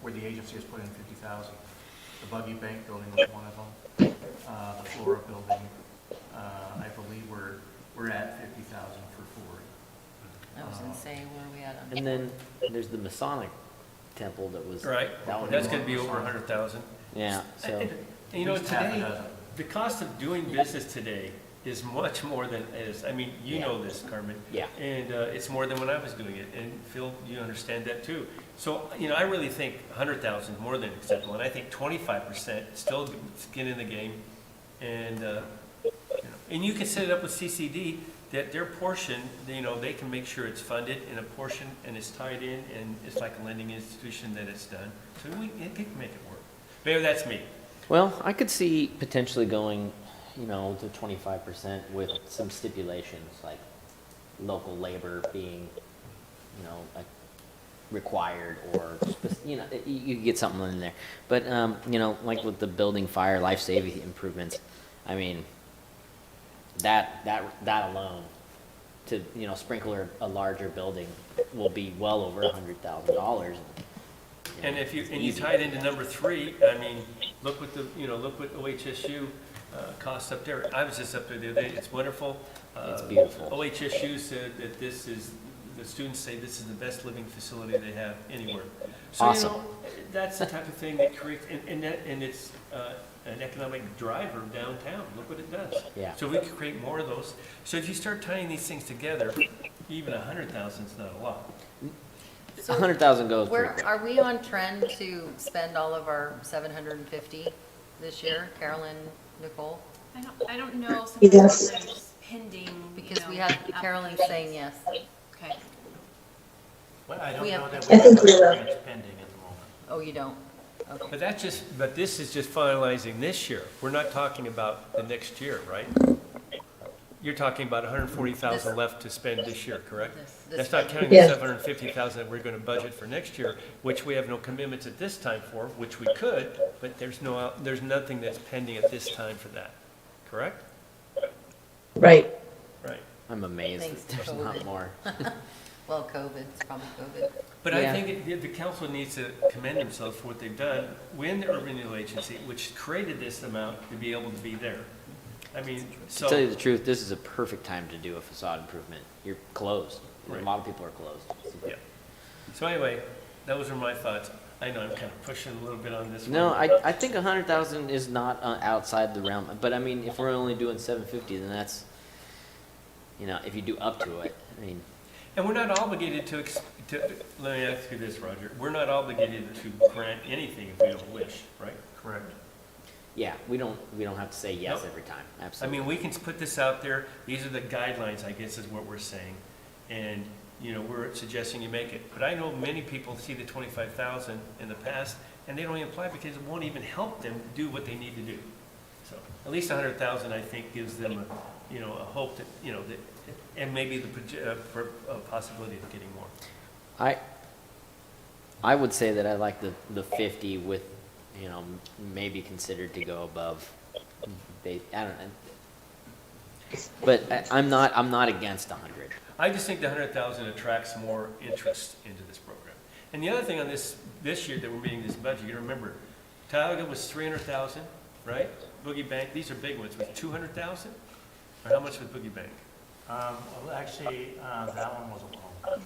where the agency has put in 50,000. The Buggy Bank building was one of them. The Flora building, I believe we're at 50,000 for Ford. I was gonna say, where are we at on? And then there's the Masonic temple that was. Right, That one that's was- gonna be over 100,000. Yeah, so, And, you know, At least half a today, dozen. the cost of doing business today is much more than it is, I mean, you know this, Carmen. Yeah. And it's more than when I was doing it, and Phil, you understand that too. So, you know, I really think 100,000 is more than acceptable, and I think 25% still skin in the game. And, you know, and you can set it up with CCD, that their portion, you know, they can make sure it's funded in a portion and it's tied in, and it's like a lending institution that it's done. So it can make it work. Maybe that's me. well, I could see potentially going, you know, to 25% with some stipulations, like local labor being, you know, like required, or, you know, you could get something in there. But, you know, like with the building fire, life-saving improvements, I mean, that alone, to, you know, sprinkle a larger building will be well over $100,000. And if you, and you Easy. tie it into number 3, I mean, look what look what OHSU costs up there. I was just up there the other day, it's wonderful. It's beautiful. OHSU said that the students say this is the best living facility they have anywhere. So, Awesome. you know, that's the type of thing that creates, and it's an economic driver downtown. Look what it does. Yeah. So we could create more of those. So if you start tying these things together, even 100,000 is not a lot. 100,000 goes pretty Where, quick. are we on trend to spend all of our 750 this year, Carolyn, Nicole? I don't know, some Yes. of those pending, Because we had Carolyn saying yes. Okay. Well, I don't We know have- that I we have think we those will. grants pending at the moment. Oh, you don't? Okay. But this is just finalizing this year. We're not talking about the next year, right? You're talking about 140,000 This- left to spend this year, correct? This That's not budget. counting the Yes. 750,000 that we're going to budget for next year, which we have no commitments at this time for, which we could, but there's nothing that's pending at this time for that, correct? Right. Right. I'm amazed Thanks that to there's not COVID. more. Well, COVID, it's probably COVID. But I Yeah. think the council needs to commend themselves for what they've done when the urban renewal agency, which created this amount, to be able to be there. I mean, To tell you so, the truth, this is a perfect time to do a facade improvement. You're closed. A Right. lot of people are closed. yeah. So anyway, those are my thoughts. I know I'm kind of pushing a little bit on this one. No, I think 100,000 is not outside the realm. But I mean, if we're only doing 750, then that's, you know, if you do up to it, I mean, And we're not obligated to, let me ask you this, Roger. We're not obligated to grant anything if we don't wish, right? Correct. yeah, we don't have to say yes Nope. every time. I Absolutely. mean, we can put this out there. These are the guidelines, I guess, is what we're saying. And, you know, we're suggesting you make it. But I know many people see the 25,000 in the past, and they don't even apply because it won't even help them do what they need to do. So at least 100,000, I think, gives them a, you know, a hope that, you know, that, and maybe the possibility of getting more. I would say that I like the 50 with, you know, maybe considered to go above. I don't know. But I'm not against 100. I just think the 100,000 attracts more interest into this program. And the other thing on this year that we're meeting this budget, you remember, Tioga was 300,000, right? Boogie Bank, these are big ones, with 200,000? Or how much was Boogie Bank? Well, actually, that one was a loan.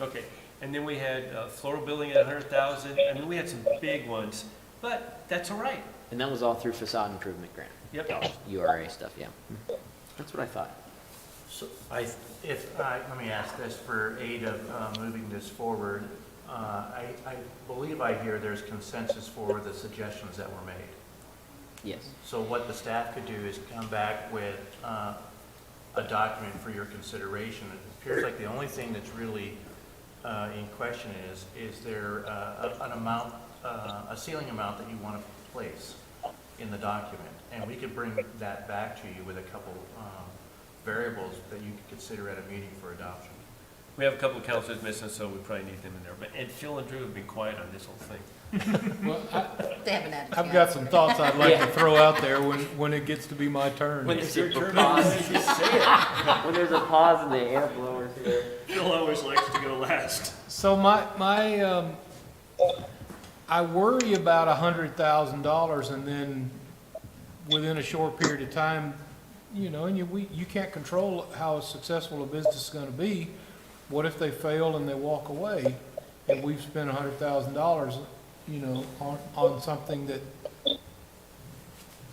Okay, and then we had floral building at 100,000. I mean, we had some big ones, but that's all right. And that was all through Facade Improvement Grant. Yep. URA stuff, yeah. That's what I thought. So let me ask this for aid of moving this forward. I believe I hear there's consensus for the suggestions that were made. Yes. So what the staff could do is come back with a document for your consideration. It appears like the only thing that's really in question is there an amount, a ceiling amount that you want to place in the document? And we could bring that back to you with a couple variables that you could consider at a meeting for adoption. We have a couple of counselors missing, so we probably need them in there. And Phil and Drew have been quiet on this whole thing. Well, They haven't had a I've got chance. some thoughts I'd like to throw out there when it gets to be my turn. When It's there's your a turn. pause, Just say it. when there's a pause in the air blowers here. Phil always likes to go last. So I worry about $100,000 and then within a short period of time, you know, and you can't control how successful a business is gonna be. What if they fail and they walk away and we've spent $100,000, you know, on something that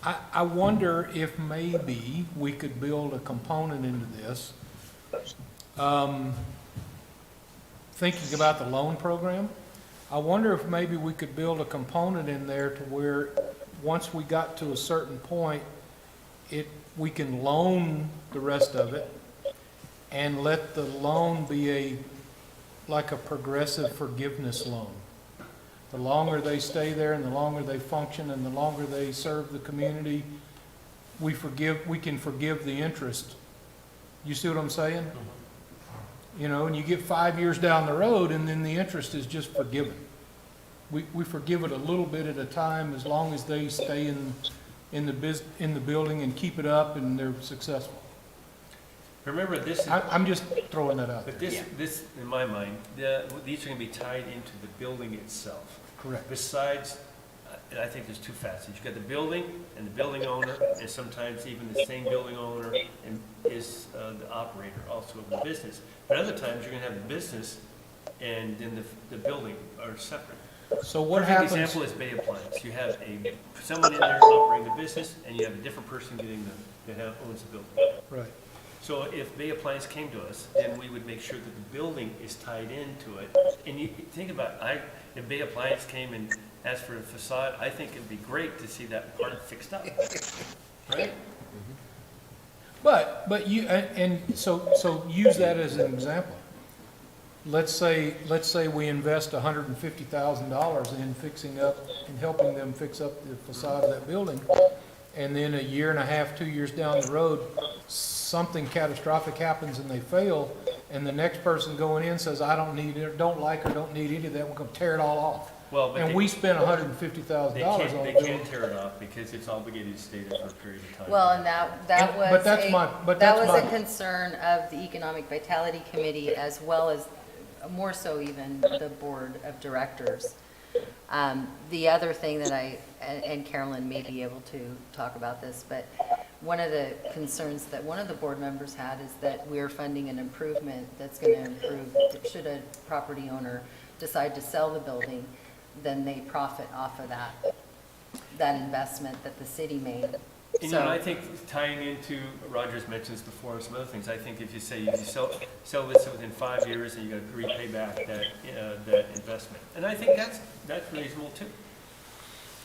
I wonder if maybe we could build a component into this. Thinking about the loan program, I wonder if maybe we could build a component in there to where, once we got to a certain point, we can loan the rest of it and let the loan be like a progressive forgiveness loan. The longer they stay there and the longer they function and the longer they serve the community, we can forgive the interest. You see what I'm saying? You know, and you get 5 years down the road and then the interest is just forgiven. We forgive it a little bit at a time as long as they stay in the building and keep it up and they're successful. Remember, this is, I'm just throwing that out but there. this, in my mind, these are gonna be tied into the building itself. Correct. Besides, and I think there's two facets. You've got the building and the building owner, and sometimes even the same building owner is the operator also of the business. But other times, you're gonna have the business and then the building are separate. So what Perfect happens? example is Bay Appliance. You have someone in there operating the business, and you have a different person that owns the building. Right. So if Bay Appliance came to us, then we would make sure that the building is tied into it. And you think about, if Bay Appliance came and asked for a facade, I think it'd be great to see that part fixed up, right? But you, so use that as an example. Let's say we invest $150,000 in fixing up and helping them fix up the facade of that building. And then a year and a half, 2 years down the road, something catastrophic happens and they fail. And the next person going in says, I don't need it, don't like or don't need any of that, we're gonna tear it all off. Well, but And we spent $150,000 on the they building. can't tear it off because it's obligated to stay there for a period of time. Well, and that And- was but that's a my- concern of the Economic Vitality Committee as well as, more so even the Board of Directors. The other thing that and Carolyn may be able to talk about this, but one of the concerns that one of the board members had is that we're funding an improvement that's going to improve, should a property owner decide to sell the building, then they profit off of that investment that the city made. And you know, I think tying into, Rogers mentions before, some other things, I think if you sell this within 5 years and you got to repay back that investment. And I think that's reasonable too.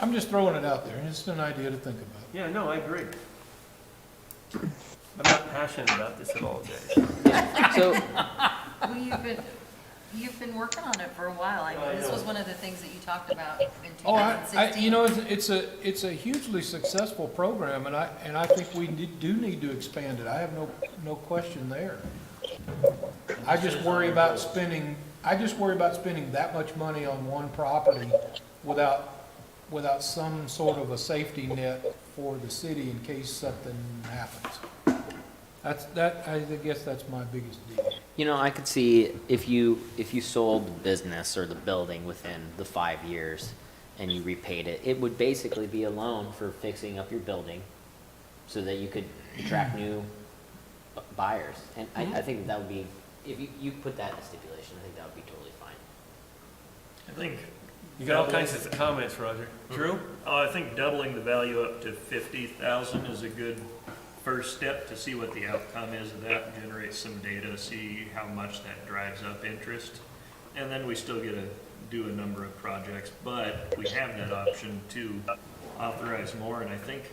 I'm just throwing it out there, and it's an idea to think about. Yeah, no, I agree. I'm not passionate about this at all, Jay. So, Well, you've been working on it for a while. I mean, this was one of the things that you talked about in Oh, 2016. you know, it's a hugely successful program, and I think we do need to expand it. I have no question there. I just worry about spending that much money on one property without some sort of a safety net for the city in case something happens. I guess that's my biggest deal. you know, I could see if you sold the business or the building within the 5 years and you repaid it, it would basically be a loan for fixing up your building so that you could attract new buyers. And I think that would be, if you put that in a stipulation, I think that would be totally fine. I think. You got all kinds of comments, Roger. Drew? I think doubling the value up to 50,000 is a good first step to see what the outcome is of that, generate some data, see how much that drives up interest. And then we still get to do a number of projects, but we have that option to authorize more. And I think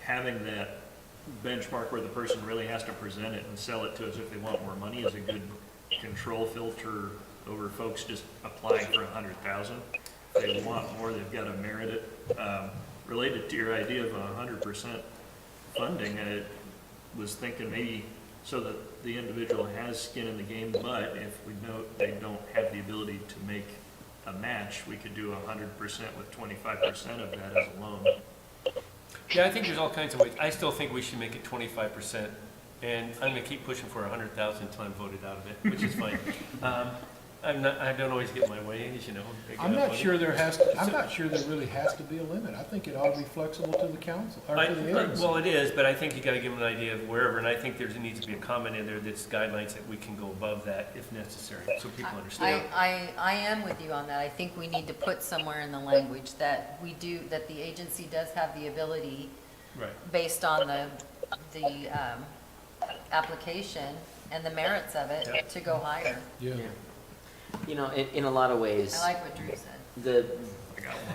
having that benchmark where the person really has to present it and sell it to us if they want more money is a good control filter over folks just applying for 100,000. If they want more, they've got to merit it. Related to your idea of 100% funding, I was thinking maybe so that the individual has skin in the game, but if we know they don't have the ability to make a match, we could do 100% with 25% of that as a loan. Yeah, I think there's all kinds of ways. I still think we should make it 25%, and I'm gonna keep pushing for 100,000 until I'm voted out of it, which is fine. I don't always get my way, as you know. I'm not sure there really has to be a limit. I think it ought to be flexible to the council, or to the agency. Well, it is, but I think you gotta give them an idea of wherever, and I think there needs to be a comment in there that's guidelines that we can go above that if necessary, so people understand. I am with you on that. I think we need to put somewhere in the language that that the agency does have the ability, Right. based on the application and the merits of it, Yep. to go higher. Yeah. You know, in a lot of ways, I like what Drew said. the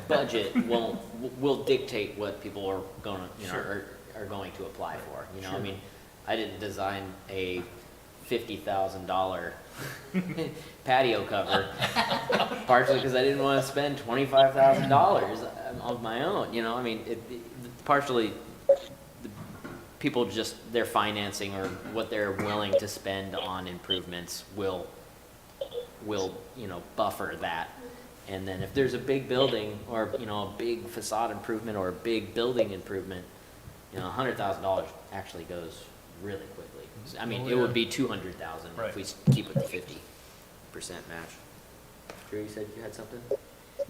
budget will dictate what people are gonna, are going to apply for. You know, I mean, I didn't design a $50,000 patio cover, partially because I didn't want to spend $25,000 of my own. You know, I mean, partially people just, their financing or what they're willing to spend on improvements will buffer that. And then if there's a big building or, a big facade improvement or a big building improvement, $100,000 actually goes really quickly. I mean, it would be 200,000 Right. if we keep with the 50% match. Drew, you said you had something?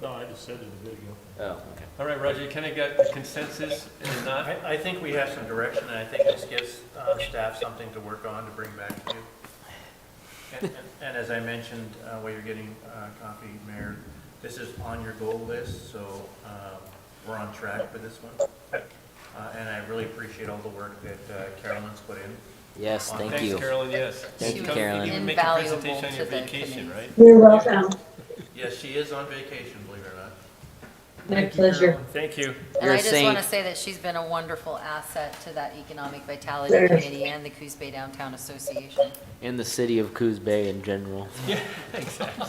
No, I just said it a bit ago. Oh, okay. All right, Roger, you kind of got the consensus and not? I think we have some direction, and I think this gives staff something to work on to bring back to you. And as I mentioned, while you're getting coffee, Mayor, this is on your goal list, so we're on track for this one. And I really appreciate all the work that Carolyn's put in. Yes, thank Thanks, you. Carolyn, yes. Thank She you, was Carolyn. You make a invaluable presentation on your to the vacation, committee. right? You're welcome. Yes, she is on vacation, believe it or not. My Thank you, pleasure. Carolyn. Thank you. And You're I a just saint. want to say that she's been a wonderful asset to that Economic Vitality Sure. Committee and the Coos Bay Downtown Association. In the city of Coos Bay in general. Yeah, exactly.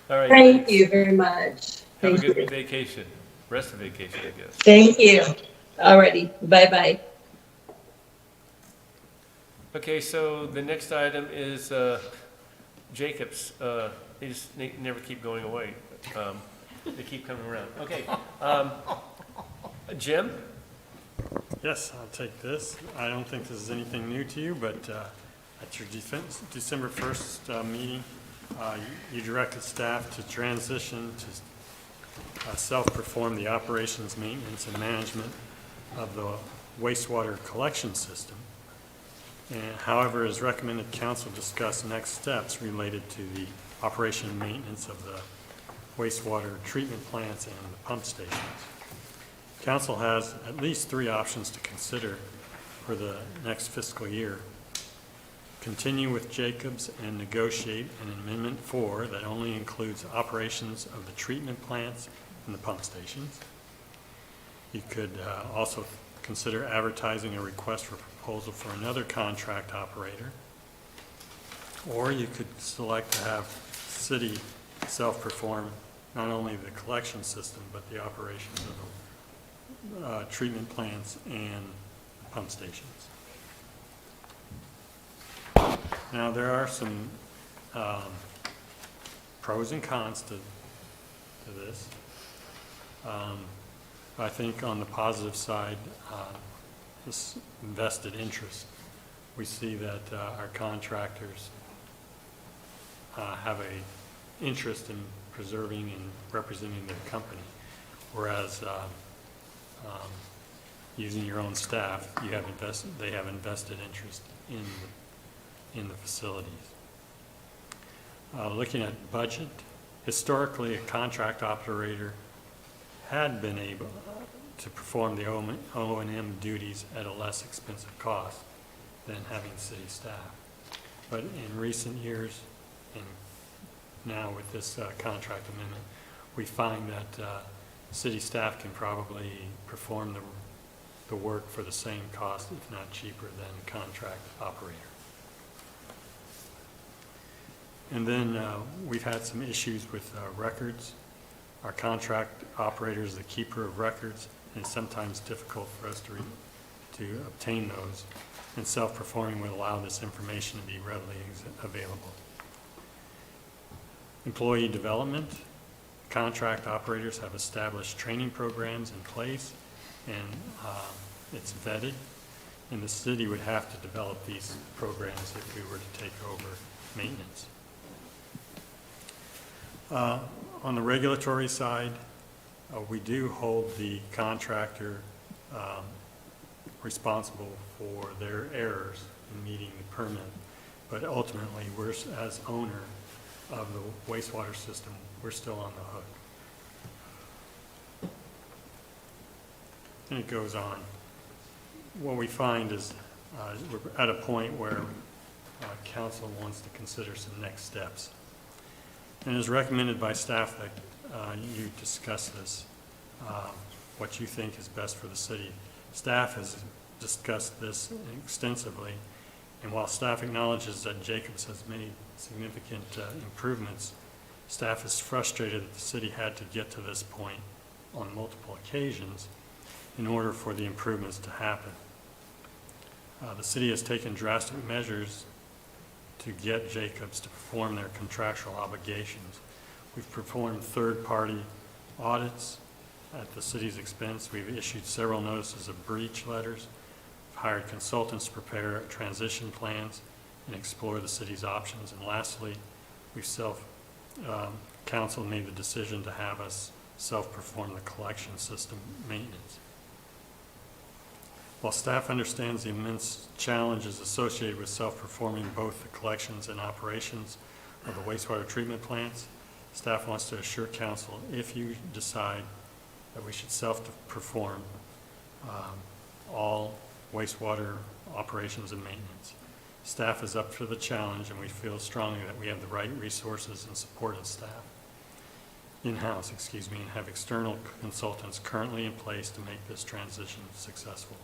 All right. Thank thanks. you very much. Have a Thank good you. vacation, rest of vacation, I guess. Thank you. Alrighty, bye-bye. Okay, so the next item is Jacobs. They just never keep going away. They keep coming around. Okay. Jim? Yes, I'll take this. I don't think this is anything new to you, but at your December 1st meeting, you directed staff to transition to self-perform the operations, maintenance, and management of the wastewater collection system. And however, it is recommended council discuss next steps related to the operation and maintenance of the wastewater treatment plants and the pump stations. Council has at least 3 options to consider for the next fiscal year. Continue with Jacobs and negotiate an amendment 4 that only includes operations of the treatment plants and the pump stations. You could also consider advertising a request for proposal for another contract operator. Or you could select to have city self-perform not only the collection system, but the operations of the treatment plants and pump stations. Now, there are some pros and cons to this. I think on the positive side, this invested interest, we see that our contractors have a interest in preserving and representing their company, whereas using your own staff, they have invested interest in the facilities. Looking at budget, historically, a contract operator had been able to perform the O&M duties at a less expensive cost than having city staff. But in recent years, and now with this contract amendment, we find that city staff can probably perform the work for the same cost, if not cheaper, than a contract operator. And then we've had some issues with records. Our contract operator is the keeper of records, and it's sometimes difficult for us to obtain those. And self-performing would allow this information to be readily available. Employee development. Contract operators have established training programs in place, and it's vetted. And the city would have to develop these programs if we were to take over maintenance. On the regulatory side, we do hold the contractor responsible for their errors in meeting the permit, but ultimately, we're, as owner of the wastewater system, we're still on the hook. And it goes on. What we find is we're at a point where council wants to consider some next steps. And as recommended by staff that you discuss this, what you think is best for the city. Staff has discussed this extensively, and while staff acknowledges that Jacobs has made significant improvements, staff is frustrated that the city had to get to this point on multiple occasions in order for the improvements to happen. The city has taken drastic measures to get Jacobs to perform their contractual obligations. We've performed third-party audits at the city's expense. We've issued several notices of breach letters, hired consultants to prepare transition plans and explore the city's options. And lastly, council made the decision to have us self-perform the collection system maintenance. While staff understands the immense challenges associated with self-performing both the collections and operations of the wastewater treatment plants, staff wants to assure council, if you decide that we should self-perform all wastewater operations and maintenance. Staff is up for the challenge, and we feel strongly that we have the right resources and supportive staff in-house, and have external consultants currently in place to make this transition successful.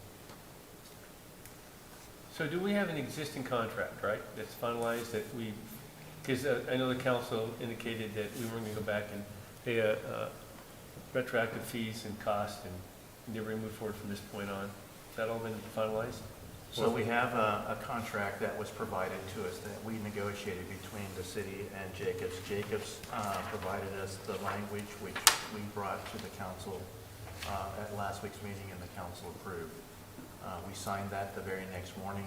So do we have an existing contract, right, that's finalized that we, because I know the council indicated that we weren't going to go back and pay retroactive fees and cost and never move forward from this point on. Has that all been finalized? So we have a contract that was provided to us that we negotiated between the city and Jacobs. Jacobs provided us the language which we brought to the council at last week's meeting, and the council approved. We signed that the very next morning,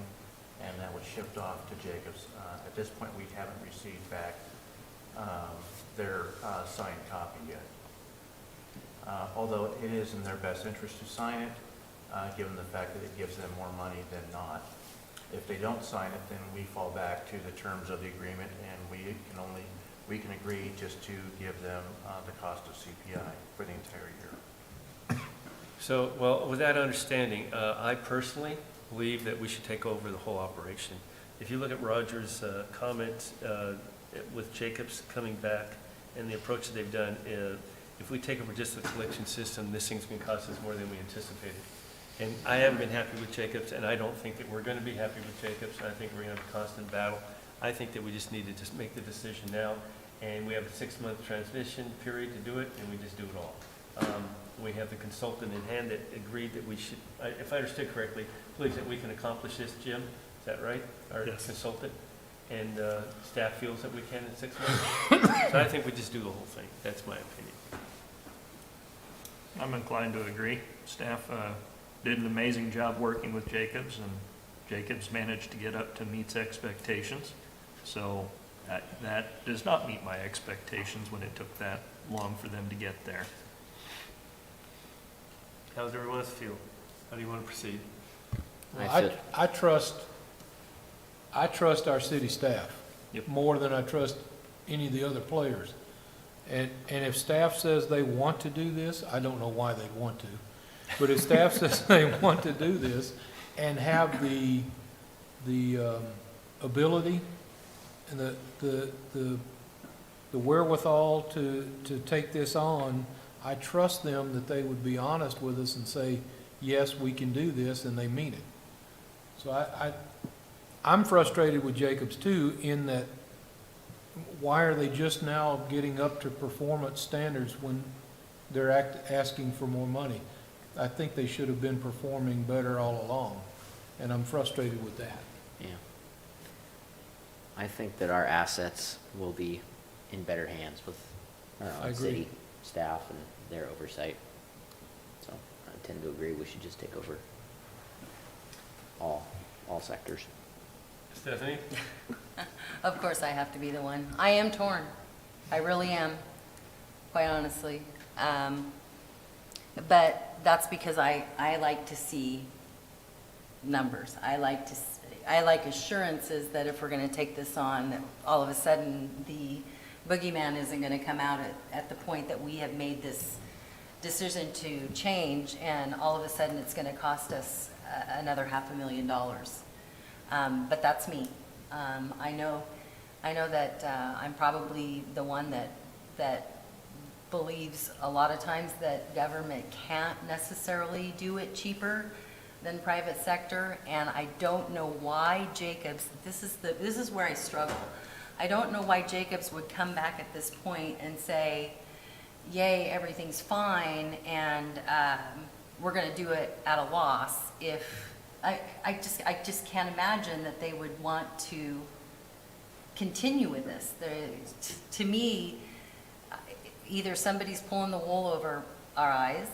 and that was shipped off to Jacobs. At this point, we haven't received back their signed copy yet. Although it is in their best interest to sign it, given the fact that it gives them more money than not. If they don't sign it, then we fall back to the terms of the agreement, and we can agree just to give them the cost of CPI for the entire year. So, well, with that understanding, I personally believe that we should take over the whole operation. If you look at Roger's comment with Jacobs coming back and the approach that they've done, if we take over just the collection system, this thing's going to cost us more than we anticipated. And I haven't been happy with Jacobs, and I don't think that we're going to be happy with Jacobs. I think we're going to have a constant battle. I think that we just need to just make the decision now, and we have a 6-month transition period to do it, and we just do it all. We have the consultant in hand that agreed that we should, if I understood correctly, believes that we can accomplish this, Jim? Is that right? Our Yes. consultant? And staff feels that we can in 6 months? So I think we just do the whole thing. That's my opinion. I'm inclined to agree. Staff did an amazing job working with Jacobs, and Jacobs managed to get up to meets expectations. So that does not meet my expectations when it took that long for them to get there. How's everyone else feel? How do you want to proceed? I trust our city staff Yep. more than I trust any of the other players. And if staff says they want to do this, I don't know why they'd want to, but if staff says they want to do this and have the ability and the wherewithal to take this on, I trust them that they would be honest with us and say, yes, we can do this, and they mean it. So I'm frustrated with Jacobs too, in that, why are they just now getting up to performance standards when they're asking for more money? I think they should have been performing better all along, and I'm frustrated with that. Yeah. I think that our assets will be in better hands with our I own agree. city staff and their oversight. So I tend to agree we should just take over all sectors. Stephanie? Of course, I have to be the one. I am torn. I really am, quite honestly. But that's because I like to see numbers. I like assurances that if we're going to take this on, that all of a sudden the boogeyman isn't going to come out at the point that we have made this decision to change, and all of a sudden it's going to cost us another $500,000. But that's me. I know that I'm probably the one that believes a lot of times that government can't necessarily do it cheaper than private sector, and I don't know why Jacobs, this is where I struggle. I don't know why Jacobs would come back at this point and say, yay, everything's fine, and we're going to do it at a loss. If I just can't imagine that they would want to continue with this. To me, either somebody's pulling the wool over our eyes,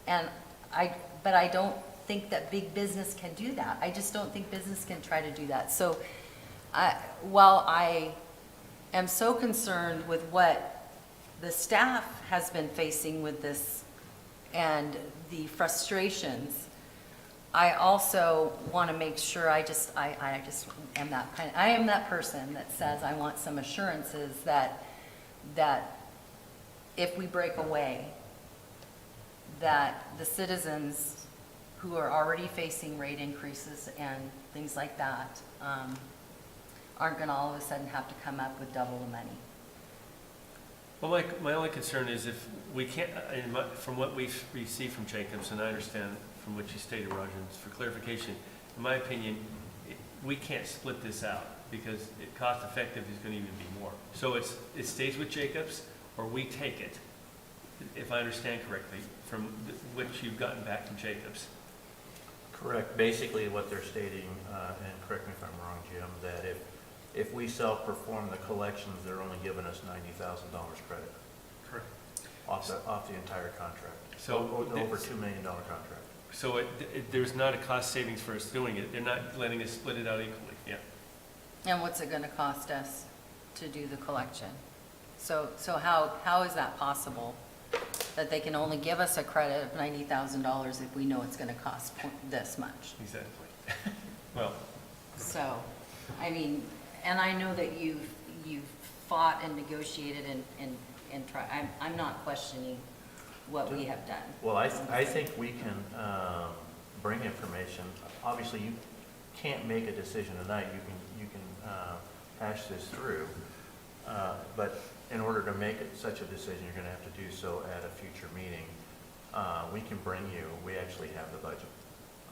but I don't think that big business can do that. I just don't think business can try to do that. So while I am so concerned with what the staff has been facing with this and the frustrations, I also want to make sure I am that person that says I want some assurances that if we break away, that the citizens who are already facing rate increases and things like that aren't going to all of a sudden have to come up with double the money. Well, my only concern is if we can't, from what we've received from Jacobs, and I understand from what you stated, Roger, for clarification, in my opinion, we can't split this out because cost effective is going to even be more. So it stays with Jacobs, or we take it, if I understand correctly, from what you've gotten back from Jacobs. Correct. Basically, what they're stating, and correct me if I'm wrong, Jim, that if we self-perform the collections, they're only giving us $90,000 credit Correct. off the entire contract. So The over $2 million contract. So there's not a cost savings for us doing it. They're not letting us split it out equally. Yeah. And what's it going to cost us to do the collection? So how is that possible, that they can only give us a credit of $90,000 if we know it's going to cost this much? Exactly. Well, So, I mean, and I know that you've fought and negotiated and tried. I'm not questioning what we have done. Well, I think we can bring information. Obviously, you can't make a decision tonight. You can hash this through. But in order to make such a decision, you're going to have to do so at a future meeting. We can bring you, we actually have the budget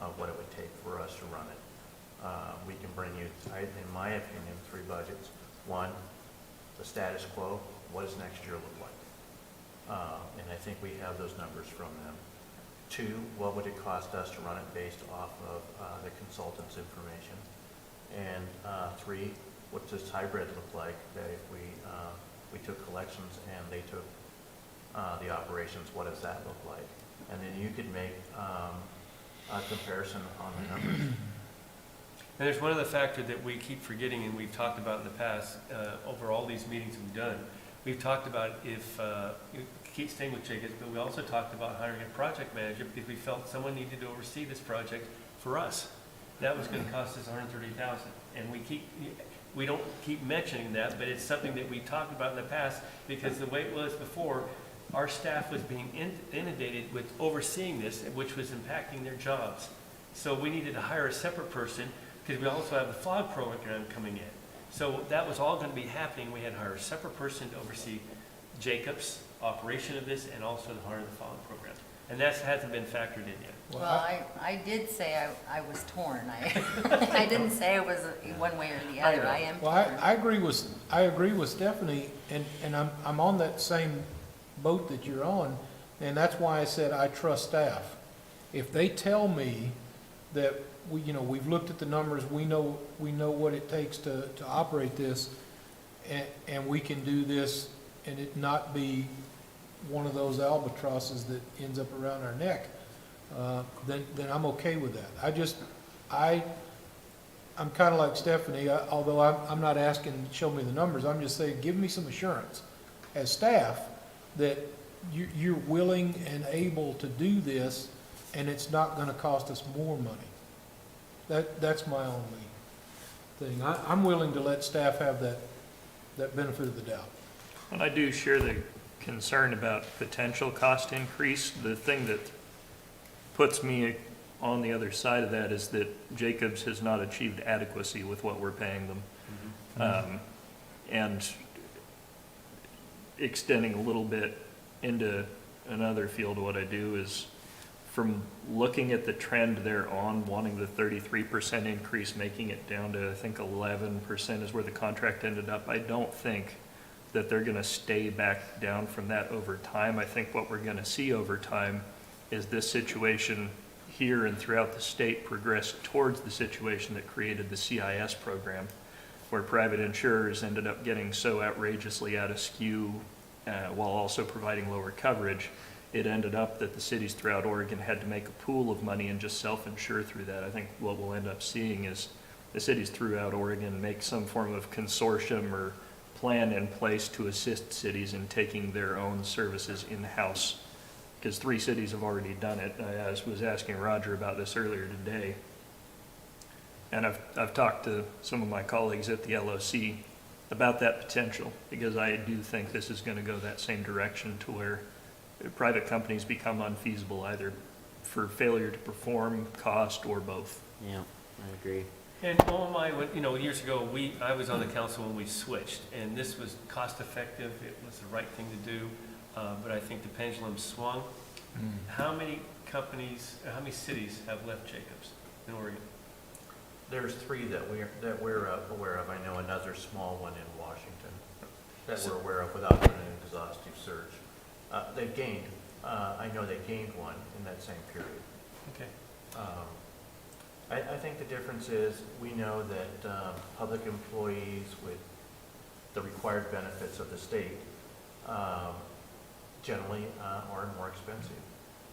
of what it would take for us to run it. We can bring you, in my opinion, 3 budgets. 1, the status quo, what does next year look like? And I think we have those numbers from them. 2, what would it cost us to run it based off of the consultant's information? And 3, what does hybrid look like, that if we took collections and they took the operations, what does that look like? And then you could make a comparison on the numbers. and there's one other factor that we keep forgetting, and we've talked about in the past, over all these meetings we've done. we've talked about if, keep staying with Jacobs, but we also talked about hiring a project manager because we felt someone needed to oversee this project for us. That was gonna cost us $130,000. And we don't keep mentioning that, but it's something that we talked about in the past because the way it was before, our staff was being inundated with overseeing this, which was impacting their jobs. So we needed to hire a separate person because we also have the FOG program coming in. So that was all going to be happening. We had to hire a separate person to oversee Jacob's operation of this and also to hire the FOG program. And that hasn't been factored in yet. Well, I did say I was torn. I didn't say it was one way or the other. I am Well, torn. I agree with Stephanie, and I'm on that same boat that you're on, and that's why I said I trust staff. If they tell me that we've looked at the numbers, we know what it takes to operate this, and we can do this and it not be one of those albatrosses that ends up around our neck, then I'm okay with that. I'm kind of like Stephanie, although I'm not asking, show me the numbers, I'm just saying, give me some assurance as staff that you're willing and able to do this, and it's not gonna cost us more money. That's my only thing. I'm willing to let staff have that benefit of the doubt. And I do share the concern about potential cost increase. The thing that puts me on the other side of that is that Jacobs has not achieved adequacy with what we're paying them. And extending a little bit into another field of what I do is from looking at the trend they're on, wanting the 33% increase, making it down to, I think 11% is where the contract ended up. I don't think that they're gonna stay back down from that over time. I think what we're gonna see over time is this situation here and throughout the state progress towards the situation that created the CIS program, where private insurers ended up getting so outrageously out of skew while also providing lower coverage. It ended up that the cities throughout Oregon had to make a pool of money and just self-insure through that. I think what we'll end up seeing is the cities throughout Oregon make some form of consortium or plan in place to assist cities in taking their own services in-house. Because 3 cities have already done it. I was asking Roger about this earlier today. And I've talked to some of my colleagues at the LOC about that potential, because I do think this is going to go that same direction to where private companies become unfeasible either for failure to perform, cost, or both. Yeah, I agree. And years ago, I was on the council when we switched, and this was cost effective. It was the right thing to do, but I think the pendulum swung. How many cities have left Jacobs in Oregon? There's 3 that we're aware of. I know another small one in Washington that we're aware of without doing an exhaustive search. They've gained, I know they gained one in that same period. Okay. I think the difference is we know that public employees with the required benefits of the state generally are more expensive.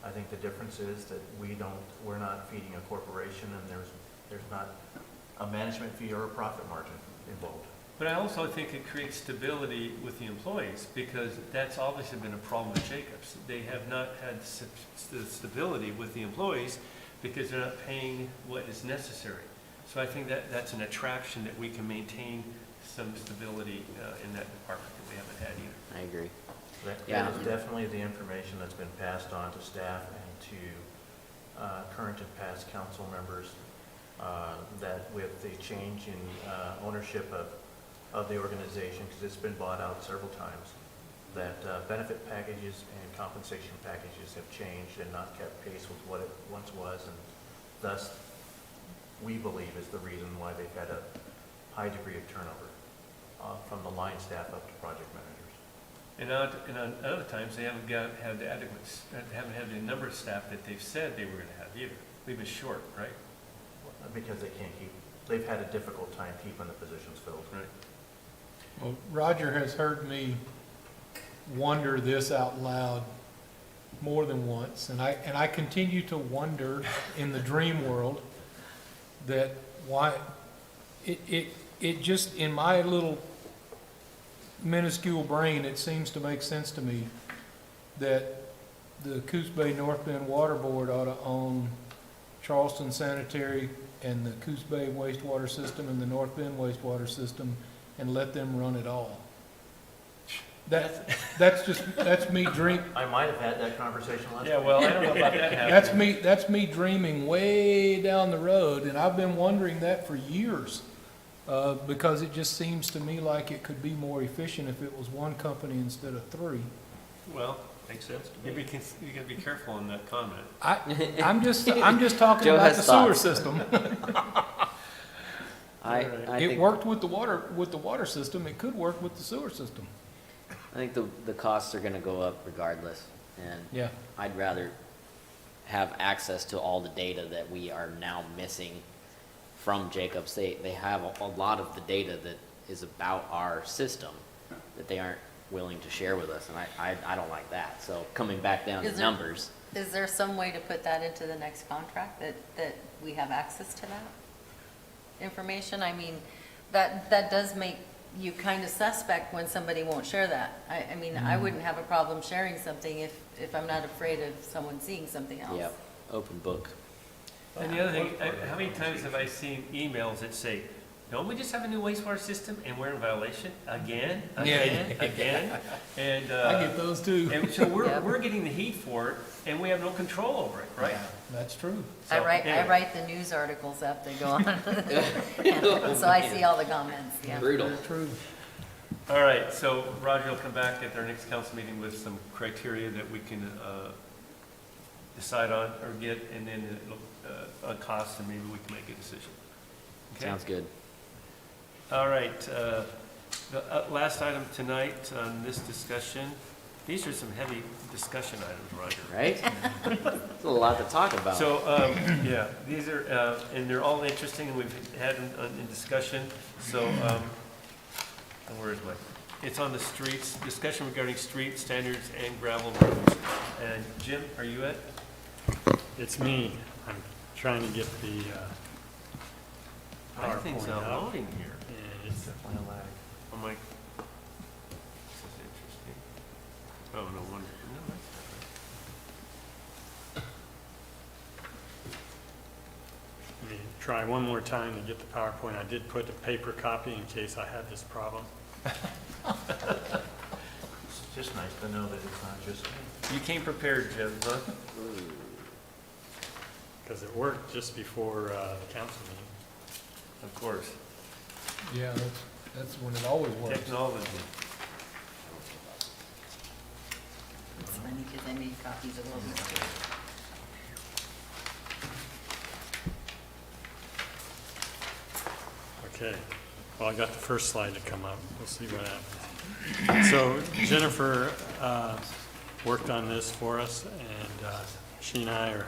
I think the difference is that we're not feeding a corporation, and there's not a management fee or a profit margin involved. But I also think it creates stability with the employees, because that's obviously been a problem with Jacobs. They have not had the stability with the employees because they're not paying what is necessary. So I think that's an attraction that we can maintain some stability in that department that we haven't had either. I agree. That is definitely the information that's been passed on to staff and to current and past council members, that with the change in ownership of the organization, because it's been bought out several times, that benefit packages and compensation packages have changed and not kept pace with what it once was, and thus we believe is the reason why they've had a high degree of turnover from the line staff up to project managers. And on other times, they haven't had the number of staff that they've said they were going to have either. We've been short, right? Because they've had a difficult time keeping the positions filled. Right. Well, Roger has heard me wonder this out loud more than once, and I continue to wonder in the dream world that why it just, in my little minuscule brain, it seems to make sense to me that the Coos Bay North Bend Water Board ought to own Charleston Sanitary and the Coos Bay wastewater system and the North Bend wastewater system and let them run it all. That's me I might have had that conversation last week. Yeah, well, I don't know about that happening. that's me dreaming way down the road, and I've been wondering that for years. Because it just seems to me like it could be more efficient if it was one company instead of three. Well, Makes sense to you me. gotta be careful in that comment. I'm just talking Joe about has the sewer thoughts. system. I It think, worked with the water system, it could work with the sewer system. I think the costs are gonna go up regardless, and Yeah. I'd rather have access to all the data that we are now missing from Jacobs. They have a lot of the data that is about our system that they aren't willing to share with us, and I don't like that. So coming back down to Is there- numbers, Is there some way to put that into the next contract, that we have access to that information? I mean, that does make you kind of suspect when somebody won't share that. I mean, I wouldn't have a problem sharing something if I'm not afraid of someone seeing something else. yep, open book. And the other thing, how many times have I seen emails that say, don't we just have a new wastewater system and we're in violation again? And, I get those too. and so Yep. we're getting the heat for it and we have no control over it, right? That's true. I So, write anyway. the news articles up that go on. So I see all the comments, yeah. Brutal. True. All right, so Roger will come back at our next council meeting with some criteria that we can decide on or get, and then a cost, and maybe we can make a decision. Okay? Sounds good. All right, the last item tonight on this discussion, these are some heavy discussion items, Roger. Right? There's a lot to talk about. So, yeah, these are, and they're all interesting, and we've had them in discussion, so, where is my, it's on the streets, discussion regarding street standards and gravel roads. And Jim, are you it? It's me. I'm trying to get the Everything's PowerPoint not up. loading here. And it's Definitely a lag. I'm like, this is interesting. Oh, no wonder, no, that's Let me try one more time to get the PowerPoint. I did put a paper copy in case I had this problem. It's just nice to know that it's not just me. You came prepared, Jim, huh? Because it worked just before the council meeting. Of course. Yeah, that's when it always works. Technology. It's funny because I made copies of all these too. Okay, well, I got the first slide to come up. We'll see what happens. So Jennifer worked on this for us, and she and I are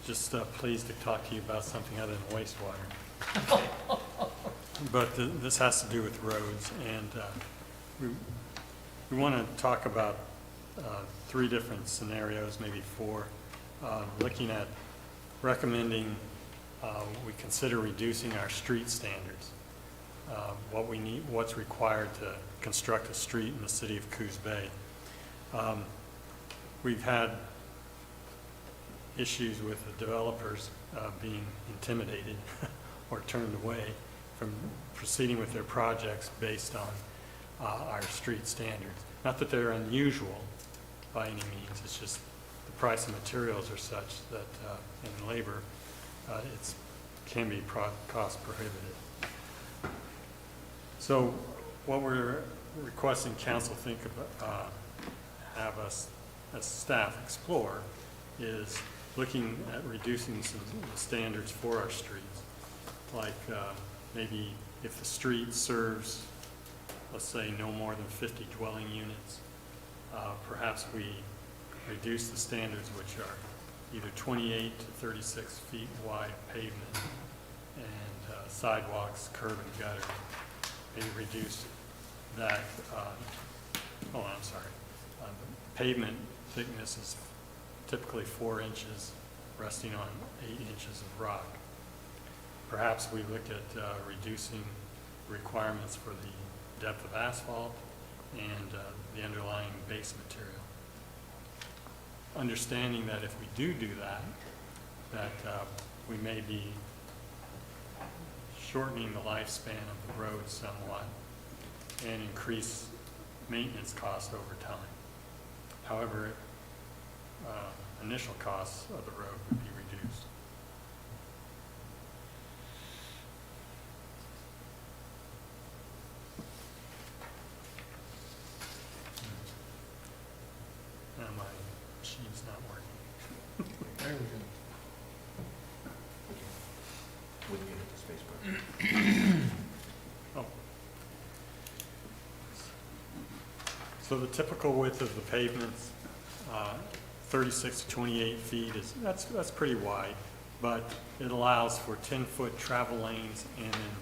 just pleased to talk to you about something other than wastewater. But this has to do with roads, and we want to talk about three different scenarios, maybe four, looking at recommending we consider reducing our street standards. What we need, what's required to construct a street in the city of Coos Bay. We've had issues with the developers being intimidated or turned away from proceeding with their projects based on our street standards. Not that they're unusual by any means, it's just the price of materials are such that, and labor, it's can be cost prohibitive. So what we're requesting council think about, have us as staff explore is looking at reducing some of the standards for our streets. Like maybe if the street serves, let's say, no more than 50 dwelling units, perhaps we reduce the standards, which are either 28 to 36 feet wide pavement and sidewalks, curb and gutter. Maybe reduce that, I'm sorry. Pavement thickness is typically 4 inches, resting on 8 inches of rock. Perhaps we look at reducing requirements for the depth of asphalt and the underlying base material. Understanding that if we do that, we may be shortening the lifespan of the road somewhat and increase maintenance costs over time. However, initial costs of the road would be reduced. Now my machine's not working. There we go. Wouldn't get it to spacebar. Oh. So the typical width of the pavements, 36 to 28 feet that's pretty wide, but it allows for 10-foot travel lanes and then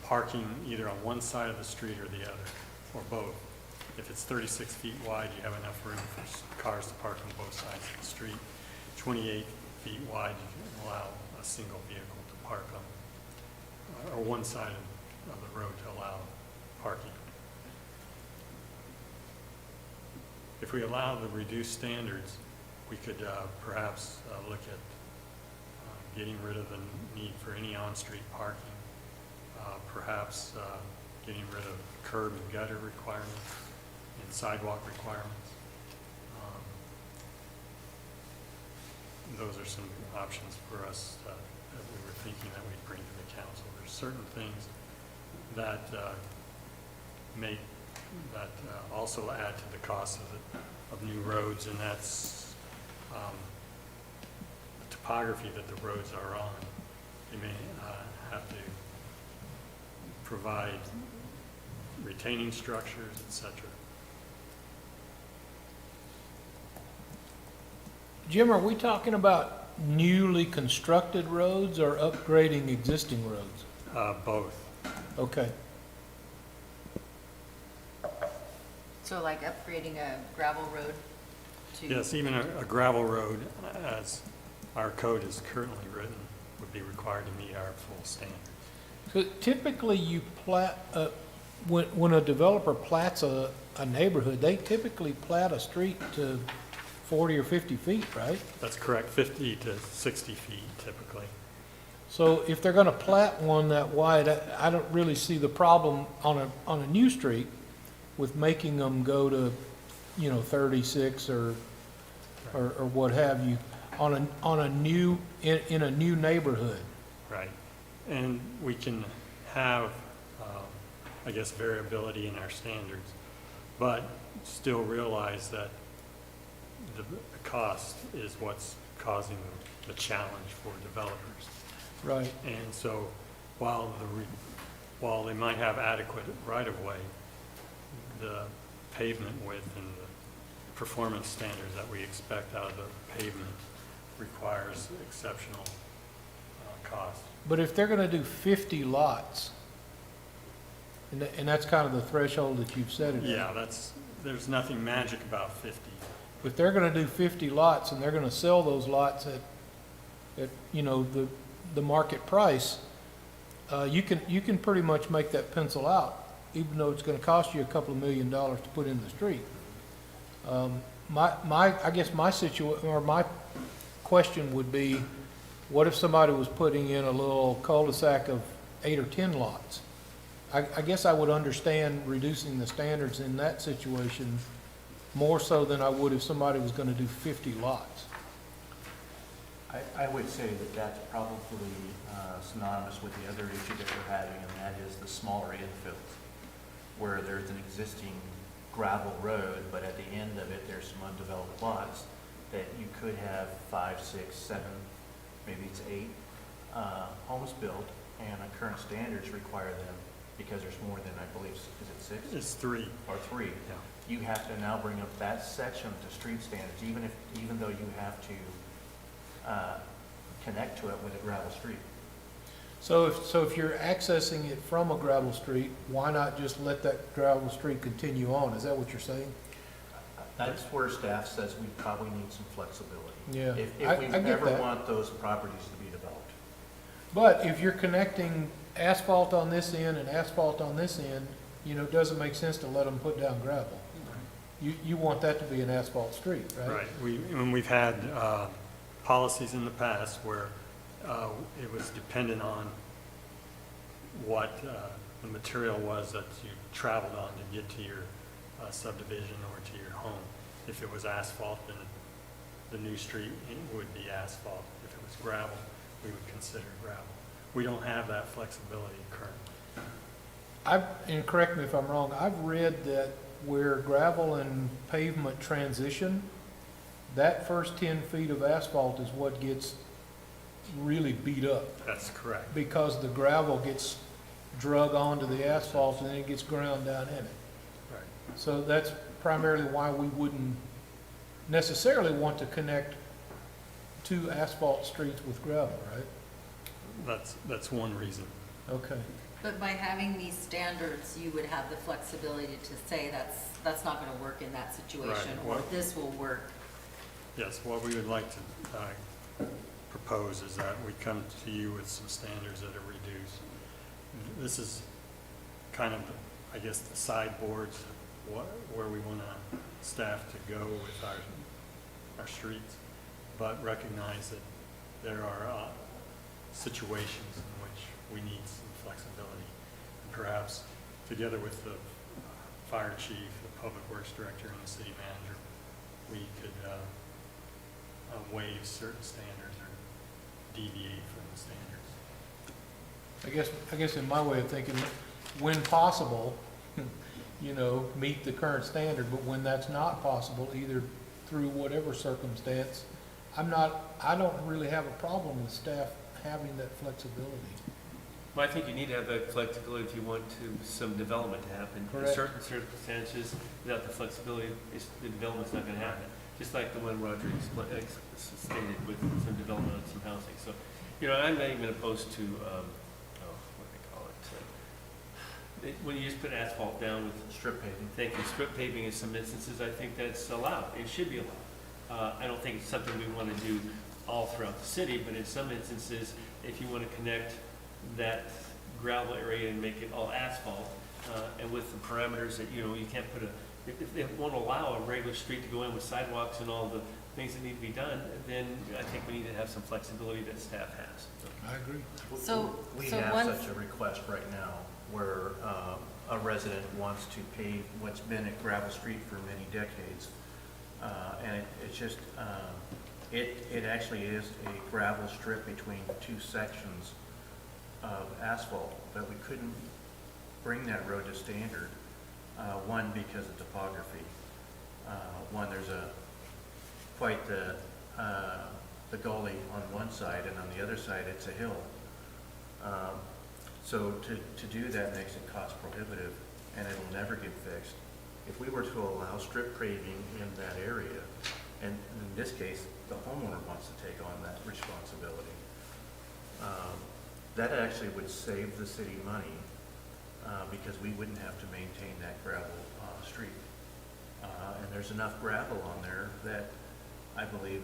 parking either on one side of the street or the other, or both. If it's 36 feet wide, you have enough room for cars to park on both sides of the street. 28 feet wide, you can allow a single vehicle to park on, or one side of the road to allow parking. If we allow the reduced standards, we could perhaps look at getting rid of the need for any on-street parking, perhaps getting rid of curb and gutter requirements and sidewalk requirements. Those are some options for us that we were thinking that we'd bring to the council. There's certain things that also add to the cost of new roads, and that's the topography that the roads are on. They may have to provide retaining structures, etc. Jim, are we talking about newly constructed roads or upgrading existing roads? Both. Okay. So like upgrading a gravel road to? Yes, even a gravel road, as our code is currently written, would be required to meet our full standards. So typically you plat, when a developer plats a neighborhood, they typically plat a street to 40 or 50 feet, right? That's correct, 50 to 60 feet typically. So if they're gonna plat one that wide, I don't really see the problem on a new street with making them go to, 36 or what have you, on a new, in a new neighborhood. Right. And we can have, I guess, variability in our standards, but still realize that the cost is what's causing the challenge for developers. Right. And so while they might have adequate right-of-way, the pavement width and the performance standards that we expect out of the pavement requires exceptional cost. But if they're gonna do 50 lots, and that's kind of the threshold that you've set it at. Yeah, there's nothing magic about 50. If they're gonna do 50 lots and they're gonna sell those lots at the market price, you can pretty much make that pencil out, even though it's gonna cost you a couple of $1 million to put in the street. I guess my question would be, what if somebody was putting in a little cul-de-sac of 8 or 10 lots? I guess I would understand reducing the standards in that situation more so than I would if somebody was gonna do 50 lots. I would say that that's probably synonymous with the other issue that we're having, and that is the smaller infills, where there's an existing gravel road, but at the end of it, there's some undeveloped lots that you could have 5, 6, 7, maybe it's 8 homes built, and our current standards require them, because there's more than, I believe, is it 6? It's 3. Or 3. Yeah. You have to now bring up that section to street standards, even though you have to connect to it with a gravel street. So if you're accessing it from a gravel street, why not just let that gravel street continue on? Is that what you're saying? That's where staff says we probably need some flexibility. Yeah, If I we get ever that. want those properties to be developed. But if you're connecting asphalt on this end and asphalt on this end, you know, it doesn't make sense to let them put down gravel. You want that to be an asphalt street, right? Right, when we've had policies in the past where it was dependent on what the material was that you traveled on to get to your subdivision or to your home. If it was asphalt, then the new street would be asphalt. If it was gravel, we would consider gravel. We don't have that flexibility currently. And correct me if I'm wrong, I've read that where gravel and pavement transition, that first 10 feet of asphalt is what gets really beat up, That's correct. because the gravel gets drug onto the asphalt and then it gets ground down in it. Right. So that's primarily why we wouldn't necessarily want to connect two asphalt streets with gravel, right? That's one reason. Okay. But by having these standards, you would have the flexibility to say that's not gonna work in that situation, Right. or this will work. Yes, what we would like to propose is that we come to you with some standards that are reduced. This is kind of, I guess, the sideboards, where we want staff to go with our streets, but recognize that there are situations in which we need some flexibility. And perhaps together with the fire chief, the public works director, and the city manager, we could waive certain standards or deviate from the standards. I guess in my way of thinking, when possible, you know, meet the current standard, but when that's not possible, either through whatever circumstance, I don't really have a problem with staff having that flexibility. Well, I think you need to have that flexibility if you want some development to happen. In Correct. certain circumstances, without the flexibility, the development's not gonna happen. Just like the one Roger stated with some development on some housing. So, you know, I'm not even opposed to, what do they call it? When you just put asphalt down with Strip paving. Thank you. Strip paving in some instances, I think that's allowed. It should be allowed. I don't think it's something we want to do all throughout the city, but in some instances, if you want to connect that gravel area and make it all asphalt, and with the parameters that, you know, you can't put if they won't allow a regular street to go in with sidewalks and all the things that need to be done, then I think we need to have some flexibility that staff has. So, I agree. We So have once- such a request right now where a resident wants to pave what's been a gravel street for many decades. And it's just, it actually is a gravel strip between two sections of asphalt, but we couldn't bring that road to standard. One, because of topography. One, there's quite the gully on one side, and on the other side, it's a hill. So to do that makes it cost prohibitive, and it'll never get fixed. If we were to allow strip paving in that area, and in this case, the homeowner wants to take on that responsibility, that actually would save the city money, because we wouldn't have to maintain that gravel street. And there's enough gravel on there that I believe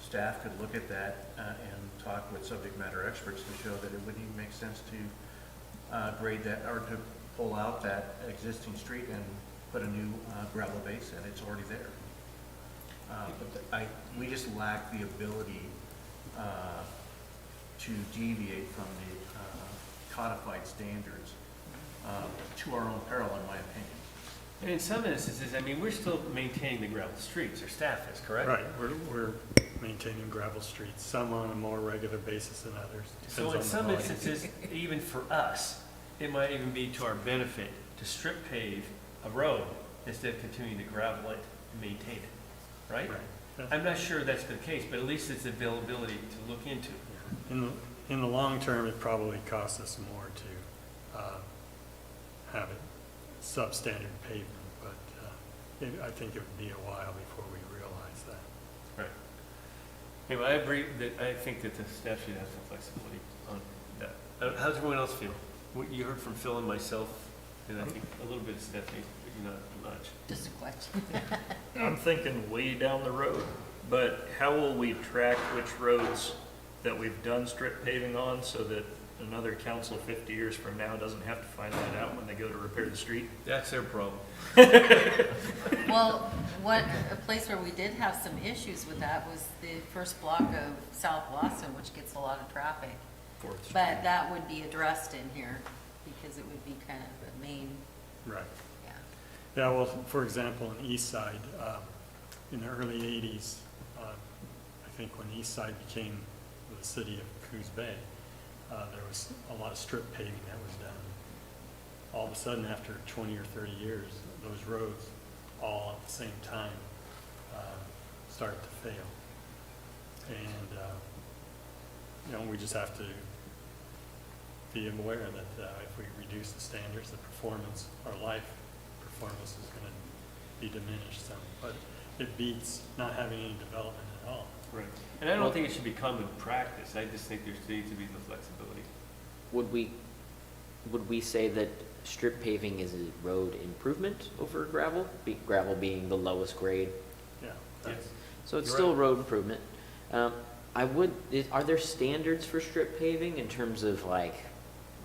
staff could look at that and talk with subject matter experts to show that it wouldn't even make sense to grade that, or to pull out that existing street and put a new gravel base in. It's already there. But we just lack the ability to deviate from the codified standards to our own peril, in my opinion. and in some instances, I mean, we're still maintaining the gravel streets, or staff is, correct? Right, we're maintaining gravel streets, some on a more regular basis than others. So Depends in on the some volume. instances, even for us, it might even be to our benefit to strip pave a road instead of continuing to gravel it and maintain it, right? Right. I'm not sure that's the case, but at least it's availability to look into. In the long term, it probably costs us more to have it substandard pavement, but I think it would be a while before we realize that. Right. Anyway, I agree that, I think that the staff should have some flexibility on that. How's everyone else feel? What you heard from Phil and myself, and I think a little bit of Stephanie, but not much. Just a question. I'm thinking way down the road, but how will we track which roads that we've done strip paving on so that another council 50 years from now doesn't have to find that out when they go to repair the street? That's their problem. Well, a place where we did have some issues with that was the first block of South Lawson, which gets a lot of traffic. Fourth Street. But that would be addressed in here because it would be kind of the main, Right. yeah. Yeah, well, for example, in East Side, in the early 80s, I think when East Side became the city of Coos Bay, there was a lot of strip paving that was done. All of a sudden, after 20 or 30 years, those roads, all at the same time, started to fail. And, we just have to be aware that if we reduce the standards, the performance, our life performance is going to be diminished some. But it beats not having any development at all. Right. And I don't think it should be common practice. I just think there needs to be the flexibility. Would we say that strip paving is a road improvement over gravel? Gravel being the lowest grade? Yeah. Yes. So it's You're still right. road improvement. Are there standards for strip paving in terms of like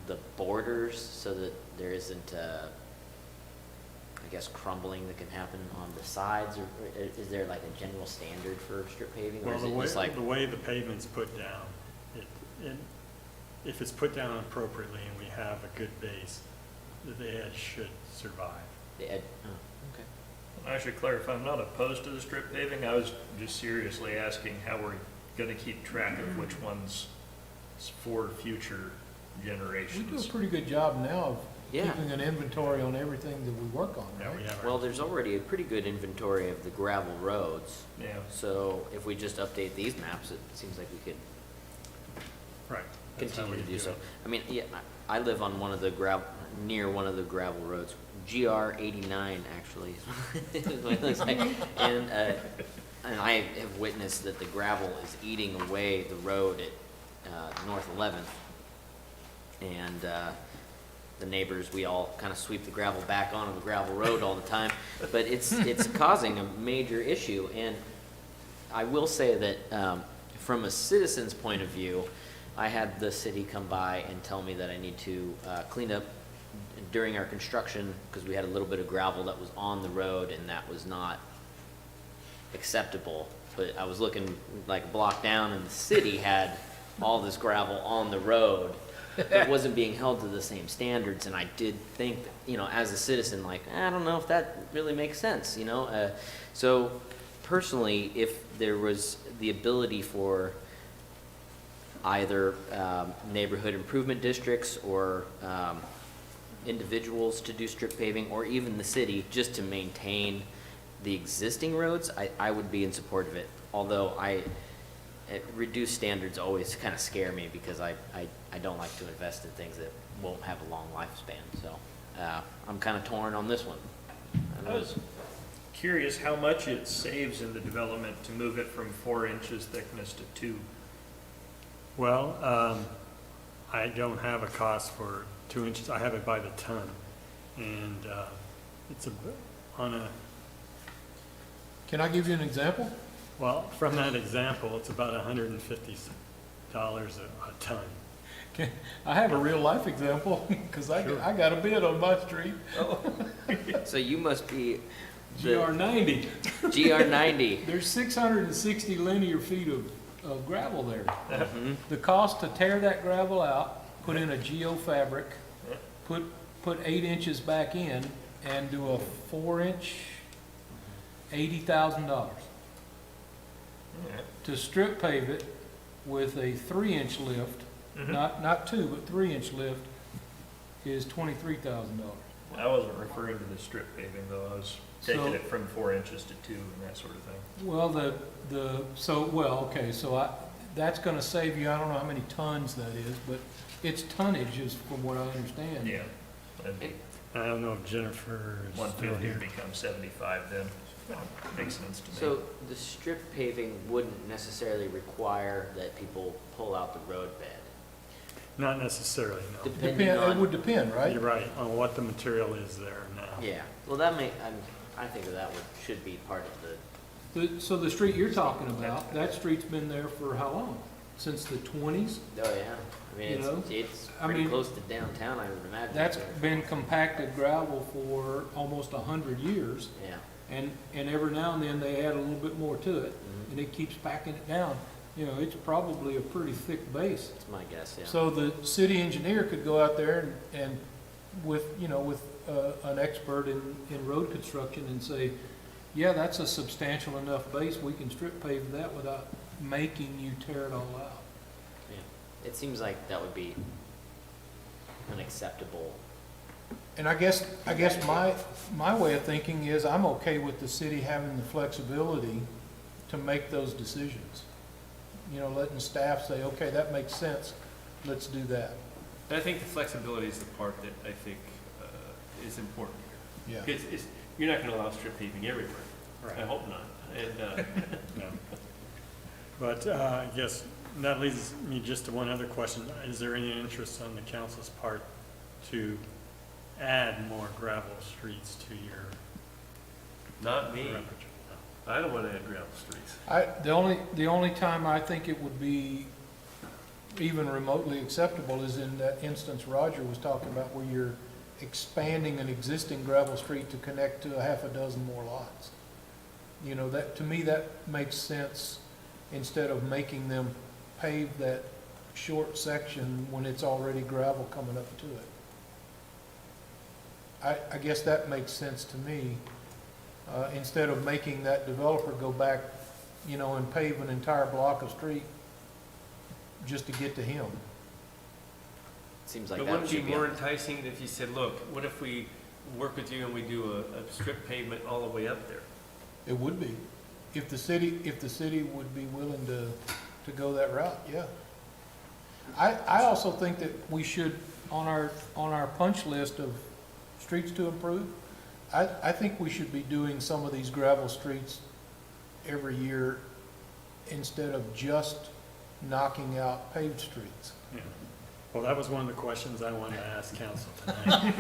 the borders so that there isn't, I guess, crumbling that can happen on the sides? Or is there like a general standard for strip paving? Or Well, is the it way, just like, the way the pavement's put down, if it's put down appropriately and we have a good base, the edge should survive. the okay. I should clarify, I'm not opposed to the strip paving. I was just seriously asking how we're going to keep track of which ones for future We do a generations. pretty good job now of Yeah. keeping an inventory on everything that we work on, Yeah, we right? have our- Well, there's already a pretty good inventory of the gravel roads. Yeah. So if we just update these maps, it seems like we could Right. That's how continue to we do so. it. I mean, yeah, I live on one of the near one of the gravel roads, GR 89 actually, is what it looks like. And I have witnessed that the gravel is eating away the road at North 11th. And the neighbors, we all kind of sweep the gravel back onto the gravel road all the time. But it's causing a major issue. And I will say that from a citizen's point of view, I had the city come by and tell me that I need to clean up during our construction because we had a little bit of gravel that was on the road and that was not acceptable. But I was looking like a block down and the city had all this gravel on the road. It wasn't being held to the same standards, and I did think, as a citizen, like, I don't know if that really makes sense, So personally, if there was the ability for either neighborhood improvement districts or individuals to do strip paving, or even the city, just to maintain the existing roads, I would be in support of it. Although reduced standards always kind of scare me because I don't like to invest in things that won't have a long lifespan. So I'm kind of torn on this one. I was curious how much it saves in the development to move it from 4 inches thickness to 2. Well, I don't have a cost for 2 inches. I have it by the ton. And it's Can I give you an example? well, from that example, it's about $150 a ton. I have a real life example, because I got a bid on my street, So you must be GR 90. GR 90. There's 660 linear feet of gravel there. Mhm. The cost to tear that gravel out, put in a geofabric, put 8 inches back in, and do a 4-inch, $80,000. To strip pave it with a 3-inch lift, not 2, but 3-inch lift, is $23,000. I wasn't referring to the strip paving though. I was taking So- it from 4 inches to 2 and that sort of thing. Well, that's gonna save you, I don't know how many tons that is, but it's tonnage is from what I understand. Yeah. That'd be I don't know if Jennifer is still 150 here. becomes 75 then. That makes sense to me. So the strip paving wouldn't necessarily require that people pull out the road bed, Not necessarily, no. depending It on. would depend, right? You're right, on what the material is there now. Yeah, well, I think that should be part of the, So the street you're talking about, that street's been there for how long? since the 20s. Oh, yeah. I mean, You know, it's I pretty mean, close to downtown, I would imagine. That's been compacted gravel for almost 100 years. Yeah. And every now and then they add a little bit more to it, Mhm. and it keeps packing it down. You know, it's probably a pretty thick base. That's my guess, yeah. So the city engineer could go out there and with, you know, with an expert in road construction and say, yeah, that's a substantial enough base, we can strip pave that without making you tear it all out. Yeah. It seems like that would be an acceptable. And I guess my way of thinking is I'm okay with the city having the flexibility to make those decisions. You know, letting staff say, okay, that makes sense, let's do that. And I think the flexibility is the part that I think is important here. Yeah. Because you're not going to allow strip paving everywhere. Right. I hope not. And No. But I guess that leads me just to one other question. Is there any interest on the council's part to add more gravel streets to your not me. repertoire? I don't want to add gravel streets. The only time I think it would be even remotely acceptable is in that instance Roger was talking about where you're expanding an existing gravel street to connect to a half a dozen more lots. You know, that, to me, that makes sense instead of making them pave that short section when it's already gravel coming up to it. I guess that makes sense to me, instead of making that developer go back, you know, and pave an entire block of street just to get to him. Seems like But that wouldn't it should be be. more enticing if you said, look, what if we work with you and we do a strip pavement all the way up there? It would be, if the city would be willing to go that route, yeah. I also think that we should, on our punch list of streets to improve, I think we should be doing some of these gravel streets every year instead of just knocking out paved streets. Yeah. Well, that was one of the questions I wanted to ask council tonight.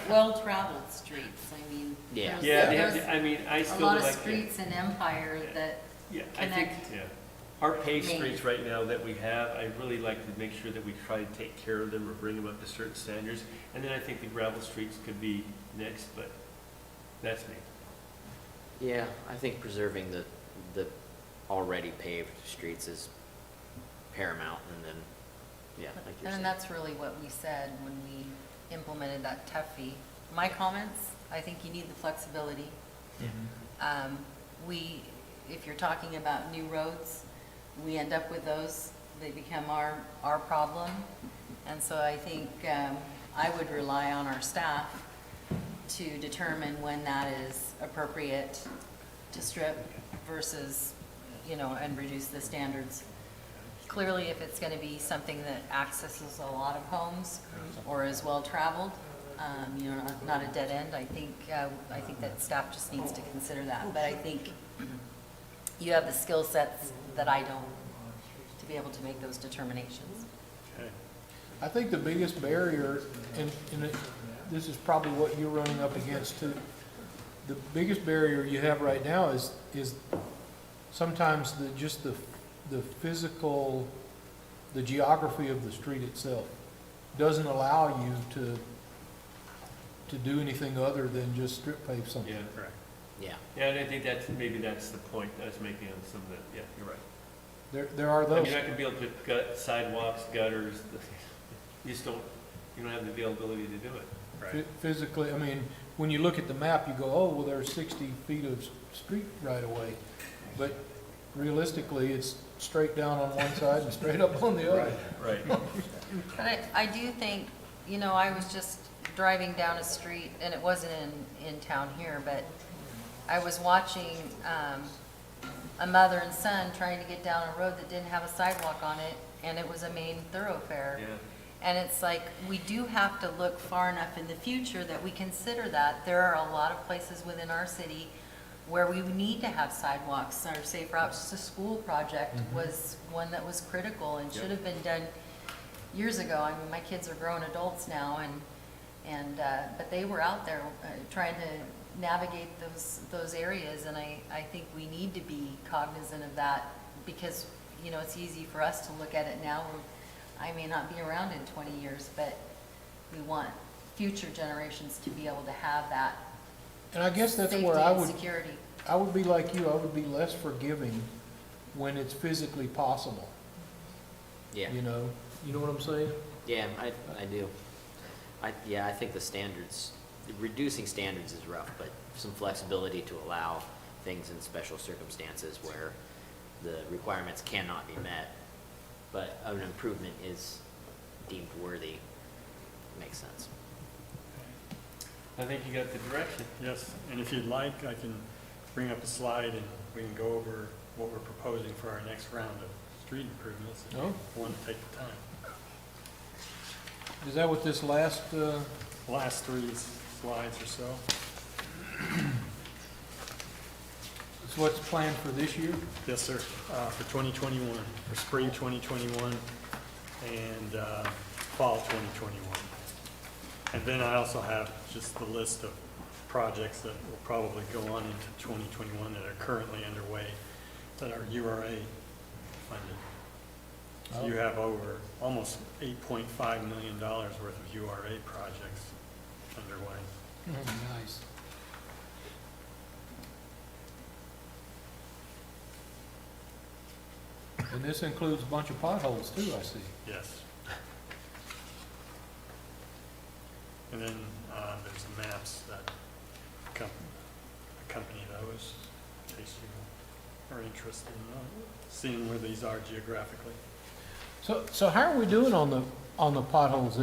Well-traveled streets, I mean. Yeah. there's- Yeah, they there's have, I mean, I a still lot of like. streets in Empire that Yeah, I think, connect. yeah. Our paved Main. streets right now that we have, I really like to make sure that we try to take care of them or bring them up to certain standards. And then I think the gravel streets could be next, but that's me. Yeah, I think preserving the already paved streets is paramount, and then, yeah, like you're saying. And that's really what we said when we implemented that TEF fee. My comments, I think you need the flexibility. If you're talking about new roads, we end up with those, they become our problem. And so I think I would rely on our staff to determine when that is appropriate to strip versus, you know, and reduce the standards. Clearly, if it's going to be something that accesses a lot of homes or is well-traveled, you know, not a dead end, I think that staff just needs to consider that. But I think you have the skill sets that I don't to be able to make those determinations. Okay. I think the biggest barrier, and this is probably what you're running up against too, the biggest barrier you have right now is sometimes just the physical, the geography of the street itself doesn't allow you to do anything other than just strip pave something. Yeah. Correct. Yeah. Yeah, and I think maybe that's the point I was making on some of that. Yeah, you're right. There are I those. mean, I could be able to gut sidewalks, gutters, you just don't have the availability to do it. Right. Physically, I mean, when you look at the map, you go, oh, well, there's 60 feet of street right away. But realistically, it's straight down on one side and straight up on the other. Right. But I do think, you know, I was just driving down a street, and it wasn't in town here, but I was watching a mother and son trying to get down a road that didn't have a sidewalk on it, and it was a main thoroughfare. Yeah. And it's like, we do have to look far enough in the future that we consider that. There are a lot of places within our city where we need to have sidewalks. Our Safe Routes to School project was one that was critical and should have been done years ago. I mean, my kids are grown adults now, but they were out there trying to navigate those areas, and I think we need to be cognizant of that, because you know, it's easy for us to look at it now. I may not be around in 20 years, but we want future generations to be able to have that And I guess that's safety where I and would, security. I would be like you, I would be less forgiving when it's physically possible, Yeah, you know? You know what I'm saying? yeah, I do. Yeah, I think the standards, reducing standards is rough, but some flexibility to allow things in special circumstances where the requirements cannot be met, but an improvement is deemed worthy, makes sense. I think you got the direction. Yes, and if you'd like, I can bring up a slide and we can go over what we're proposing for our next round of street improvements. If Oh. you want to take the time. Is that what this last, Last three slides or so. is what's planned for this year? Yes, sir, for 2021, for spring 2021 and fall 2021. And then I also have just the list of projects that will probably go on into 2021 that are currently underway that are URA funded. So you have over almost $8.5 million worth of URA projects underway. Nice. And this includes a bunch of potholes too, I see. Yes. And then there's the maps that accompany those, in case you are interested in seeing where these are geographically. So how are we doing on the potholes?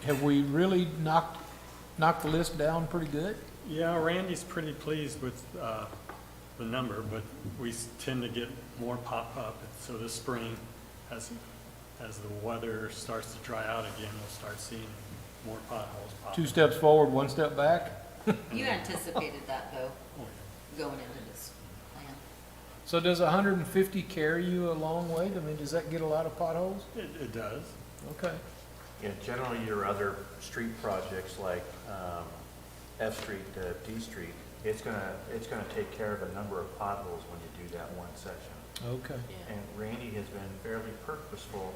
Have we really knocked the list down pretty good? Yeah, Randy's pretty pleased with the number, but we tend to get more pop up. So this spring, as the weather starts to dry out again, we'll start seeing more potholes pop up. 2 steps forward, 1 step back? You anticipated that, though, Oh, going into this plan. So does 150 carry you a long way? I mean, does that get a lot of potholes? It does. Okay. Yeah, generally your other street projects like F Street to D Street, it's gonna take care of a number of potholes when you do that one section. Okay. Yeah. And Randy has been fairly purposeful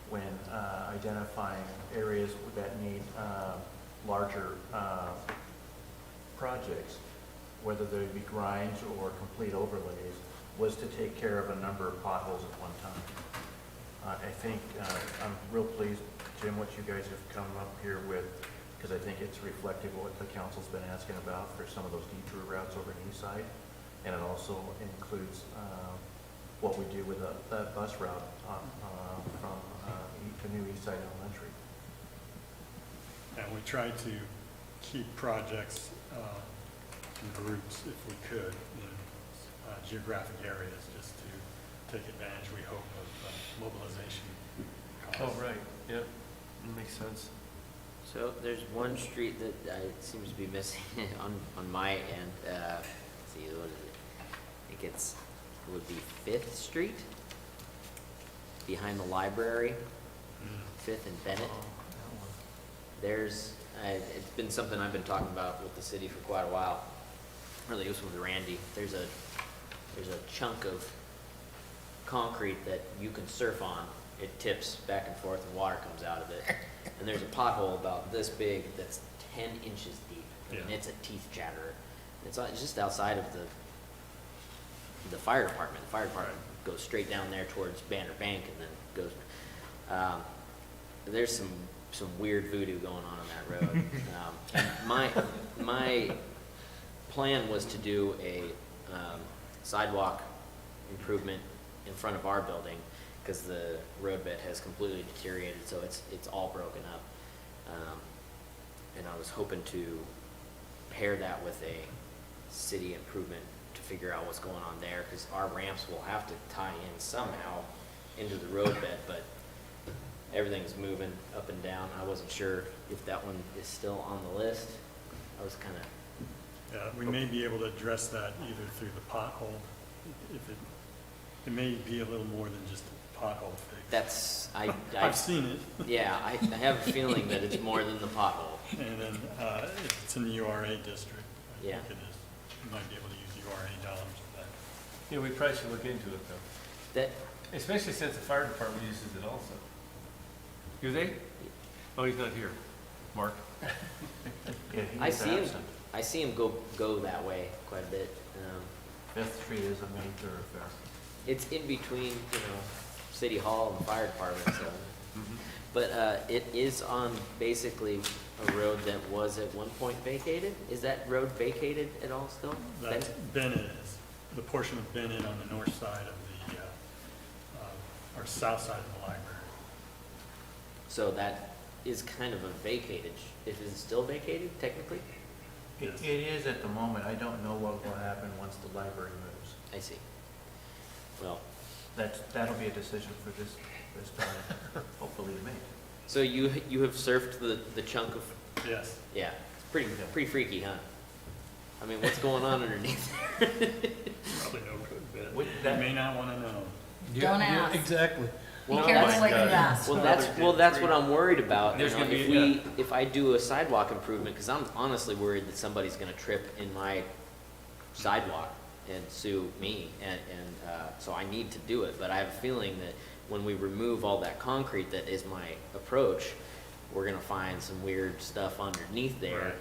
when identifying areas that need larger projects, whether they be grinds or complete overlays, was to take care of a number of potholes at one time. I think I'm real pleased, Jim, what you guys have come up here with, because I think it's reflective of what the council's been asking about for some of those detour routes over the east side. And it also includes what we do with that bus route from the new East Side Elementary. And we try to keep projects in groups if we could in geographic areas, just to take advantage, we hope, of mobilization costs. Oh, right, yep, that makes sense. So there's one street that seems to be missing on my end. Let's see, what is it? I think it would be 5th Street, behind the library, 5th and Bennett. There's, it's been something I've been talking about with the city for quite a while. Really, it was with Randy. There's a chunk of concrete that you can surf on. It tips back and forth and water comes out of it. And there's a pothole about this big that's 10 inches deep. I mean, Yeah. it's a teeth chatterer. It's just outside of the fire department. The fire department goes straight down there towards Banner Bank and then goes, there's some weird voodoo going on that road. And my plan was to do a sidewalk improvement in front of our building, because the roadbed has completely deteriorated, so it's all broken up. And I was hoping to pair that with a city improvement to figure out what's going on there, because our ramps will have to tie in somehow into the roadbed, but everything's moving up and down. I wasn't sure if that one is still on the list. I was kind of, Yeah, we may be able to address that either through the pothole, if it may be a little more than just a pothole fix. that's, I've seen it, yeah, I have a feeling that it's more than the pothole. and then if it's in the URA district, I Yeah. think it is. You might be able to use URA dollars for that. Yeah, we probably should look into it, though. That, Especially since the fire department uses it also. Do they? Oh, he's not here. Mark? Yeah, he I is see him, absent. I see him go that way quite a bit. Fifth Street is a main thoroughfare. It's in between, City Hall and the fire department, so. But, it is on basically a road that was at one point vacated? Is that road vacated at all still? That's Bennett is, the portion of Bennett on the north side of the, or south side of the library. So that is kind of a vacated, is it still vacated technically? It is at the moment. I don't know what will happen once the library moves. I see. Well, That'll be a decision for this time, hopefully to make. so you have surfed the chunk of, Yes. yeah, it's pretty freaky, huh? I mean, what's going on underneath there? Probably no good bit. With You that- may not want to know. Don't ask. Exactly. Be Well, careful my what you God. ask. Well, that's what I'm worried about. There's gonna If be- if I do a sidewalk improvement, because I'm honestly worried that somebody's gonna trip in my sidewalk and sue me, and so I need to do it. But I have a feeling that when we remove all that concrete that is my approach, we're gonna find some weird stuff underneath there, Right.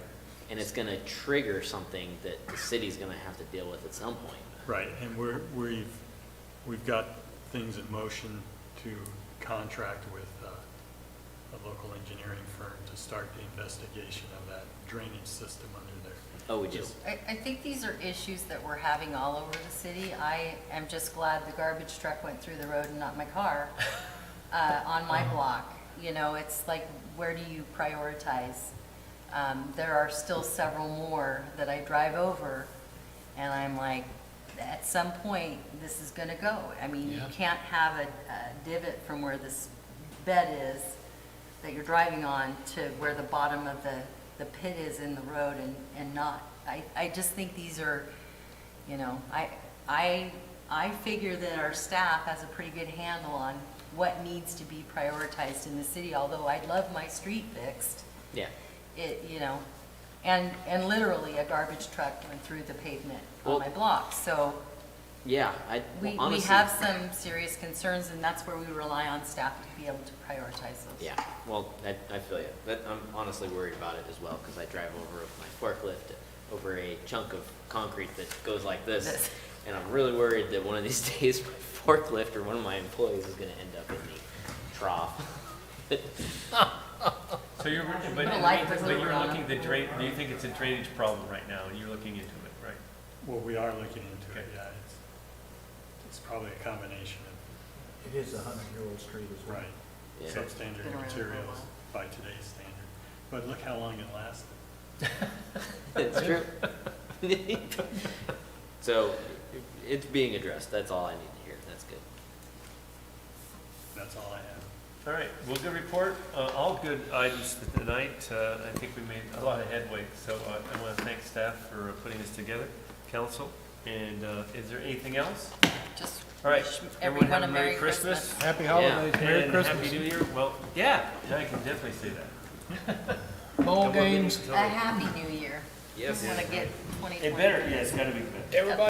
and it's gonna trigger something that the city's gonna have to deal with at some point. Right, and we've got things in motion to contract with a local engineering firm to start the investigation of that drainage system under there. Oh, we do. Just- I think these are issues that we're having all over the city. I am just glad the garbage truck went through the road and not my car on my block. It's like, where do you prioritize? There are still several more that I drive over, and I'm like, at some point, this is gonna go. I mean, you Yeah. can't have a divot from where this bed is that you're driving on to where the bottom of the pit is in the road and not. I just think these are, I figure that our staff has a pretty good handle on what needs to be prioritized in the city, although I'd love my street fixed. Yeah. And literally a garbage truck went through the pavement Well- on my block, so Yeah, we honestly. have some serious concerns, and that's where we rely on staff to be able to prioritize those. Yeah, well, I feel you. I'm honestly worried about it as well, because I drive over with my forklift over a chunk of concrete that goes like this, and I'm really worried that one of these days my forklift or one of my employees is gonna end up in the trough. So you're, but Put a light but preserver you're on looking it. do you think it's a drainage problem right now? You're looking into it, right? Well, we are looking into it, Okay. yeah. It's probably a combination of, It is a 100-year-old street as well. right, Yeah. substandard Been around for a materials while. by today's standard. But look how long it lasted. It's true. So, it's being addressed, that's all I need to hear, that's good. That's all I have. All right, well, good report. All good items tonight. I think we made a lot of headway, so I want to thank staff for putting this together, council. And is there anything else? Just All right, wish everyone everyone have a Merry Christmas. Happy Yeah. holidays, Merry And Christmas. Happy New Year. Well, yeah, I can definitely say that. Ball No more meetings games. till- A happy new year. Yes. Want to get 2020. It better, yeah, it's got to be better. Everybody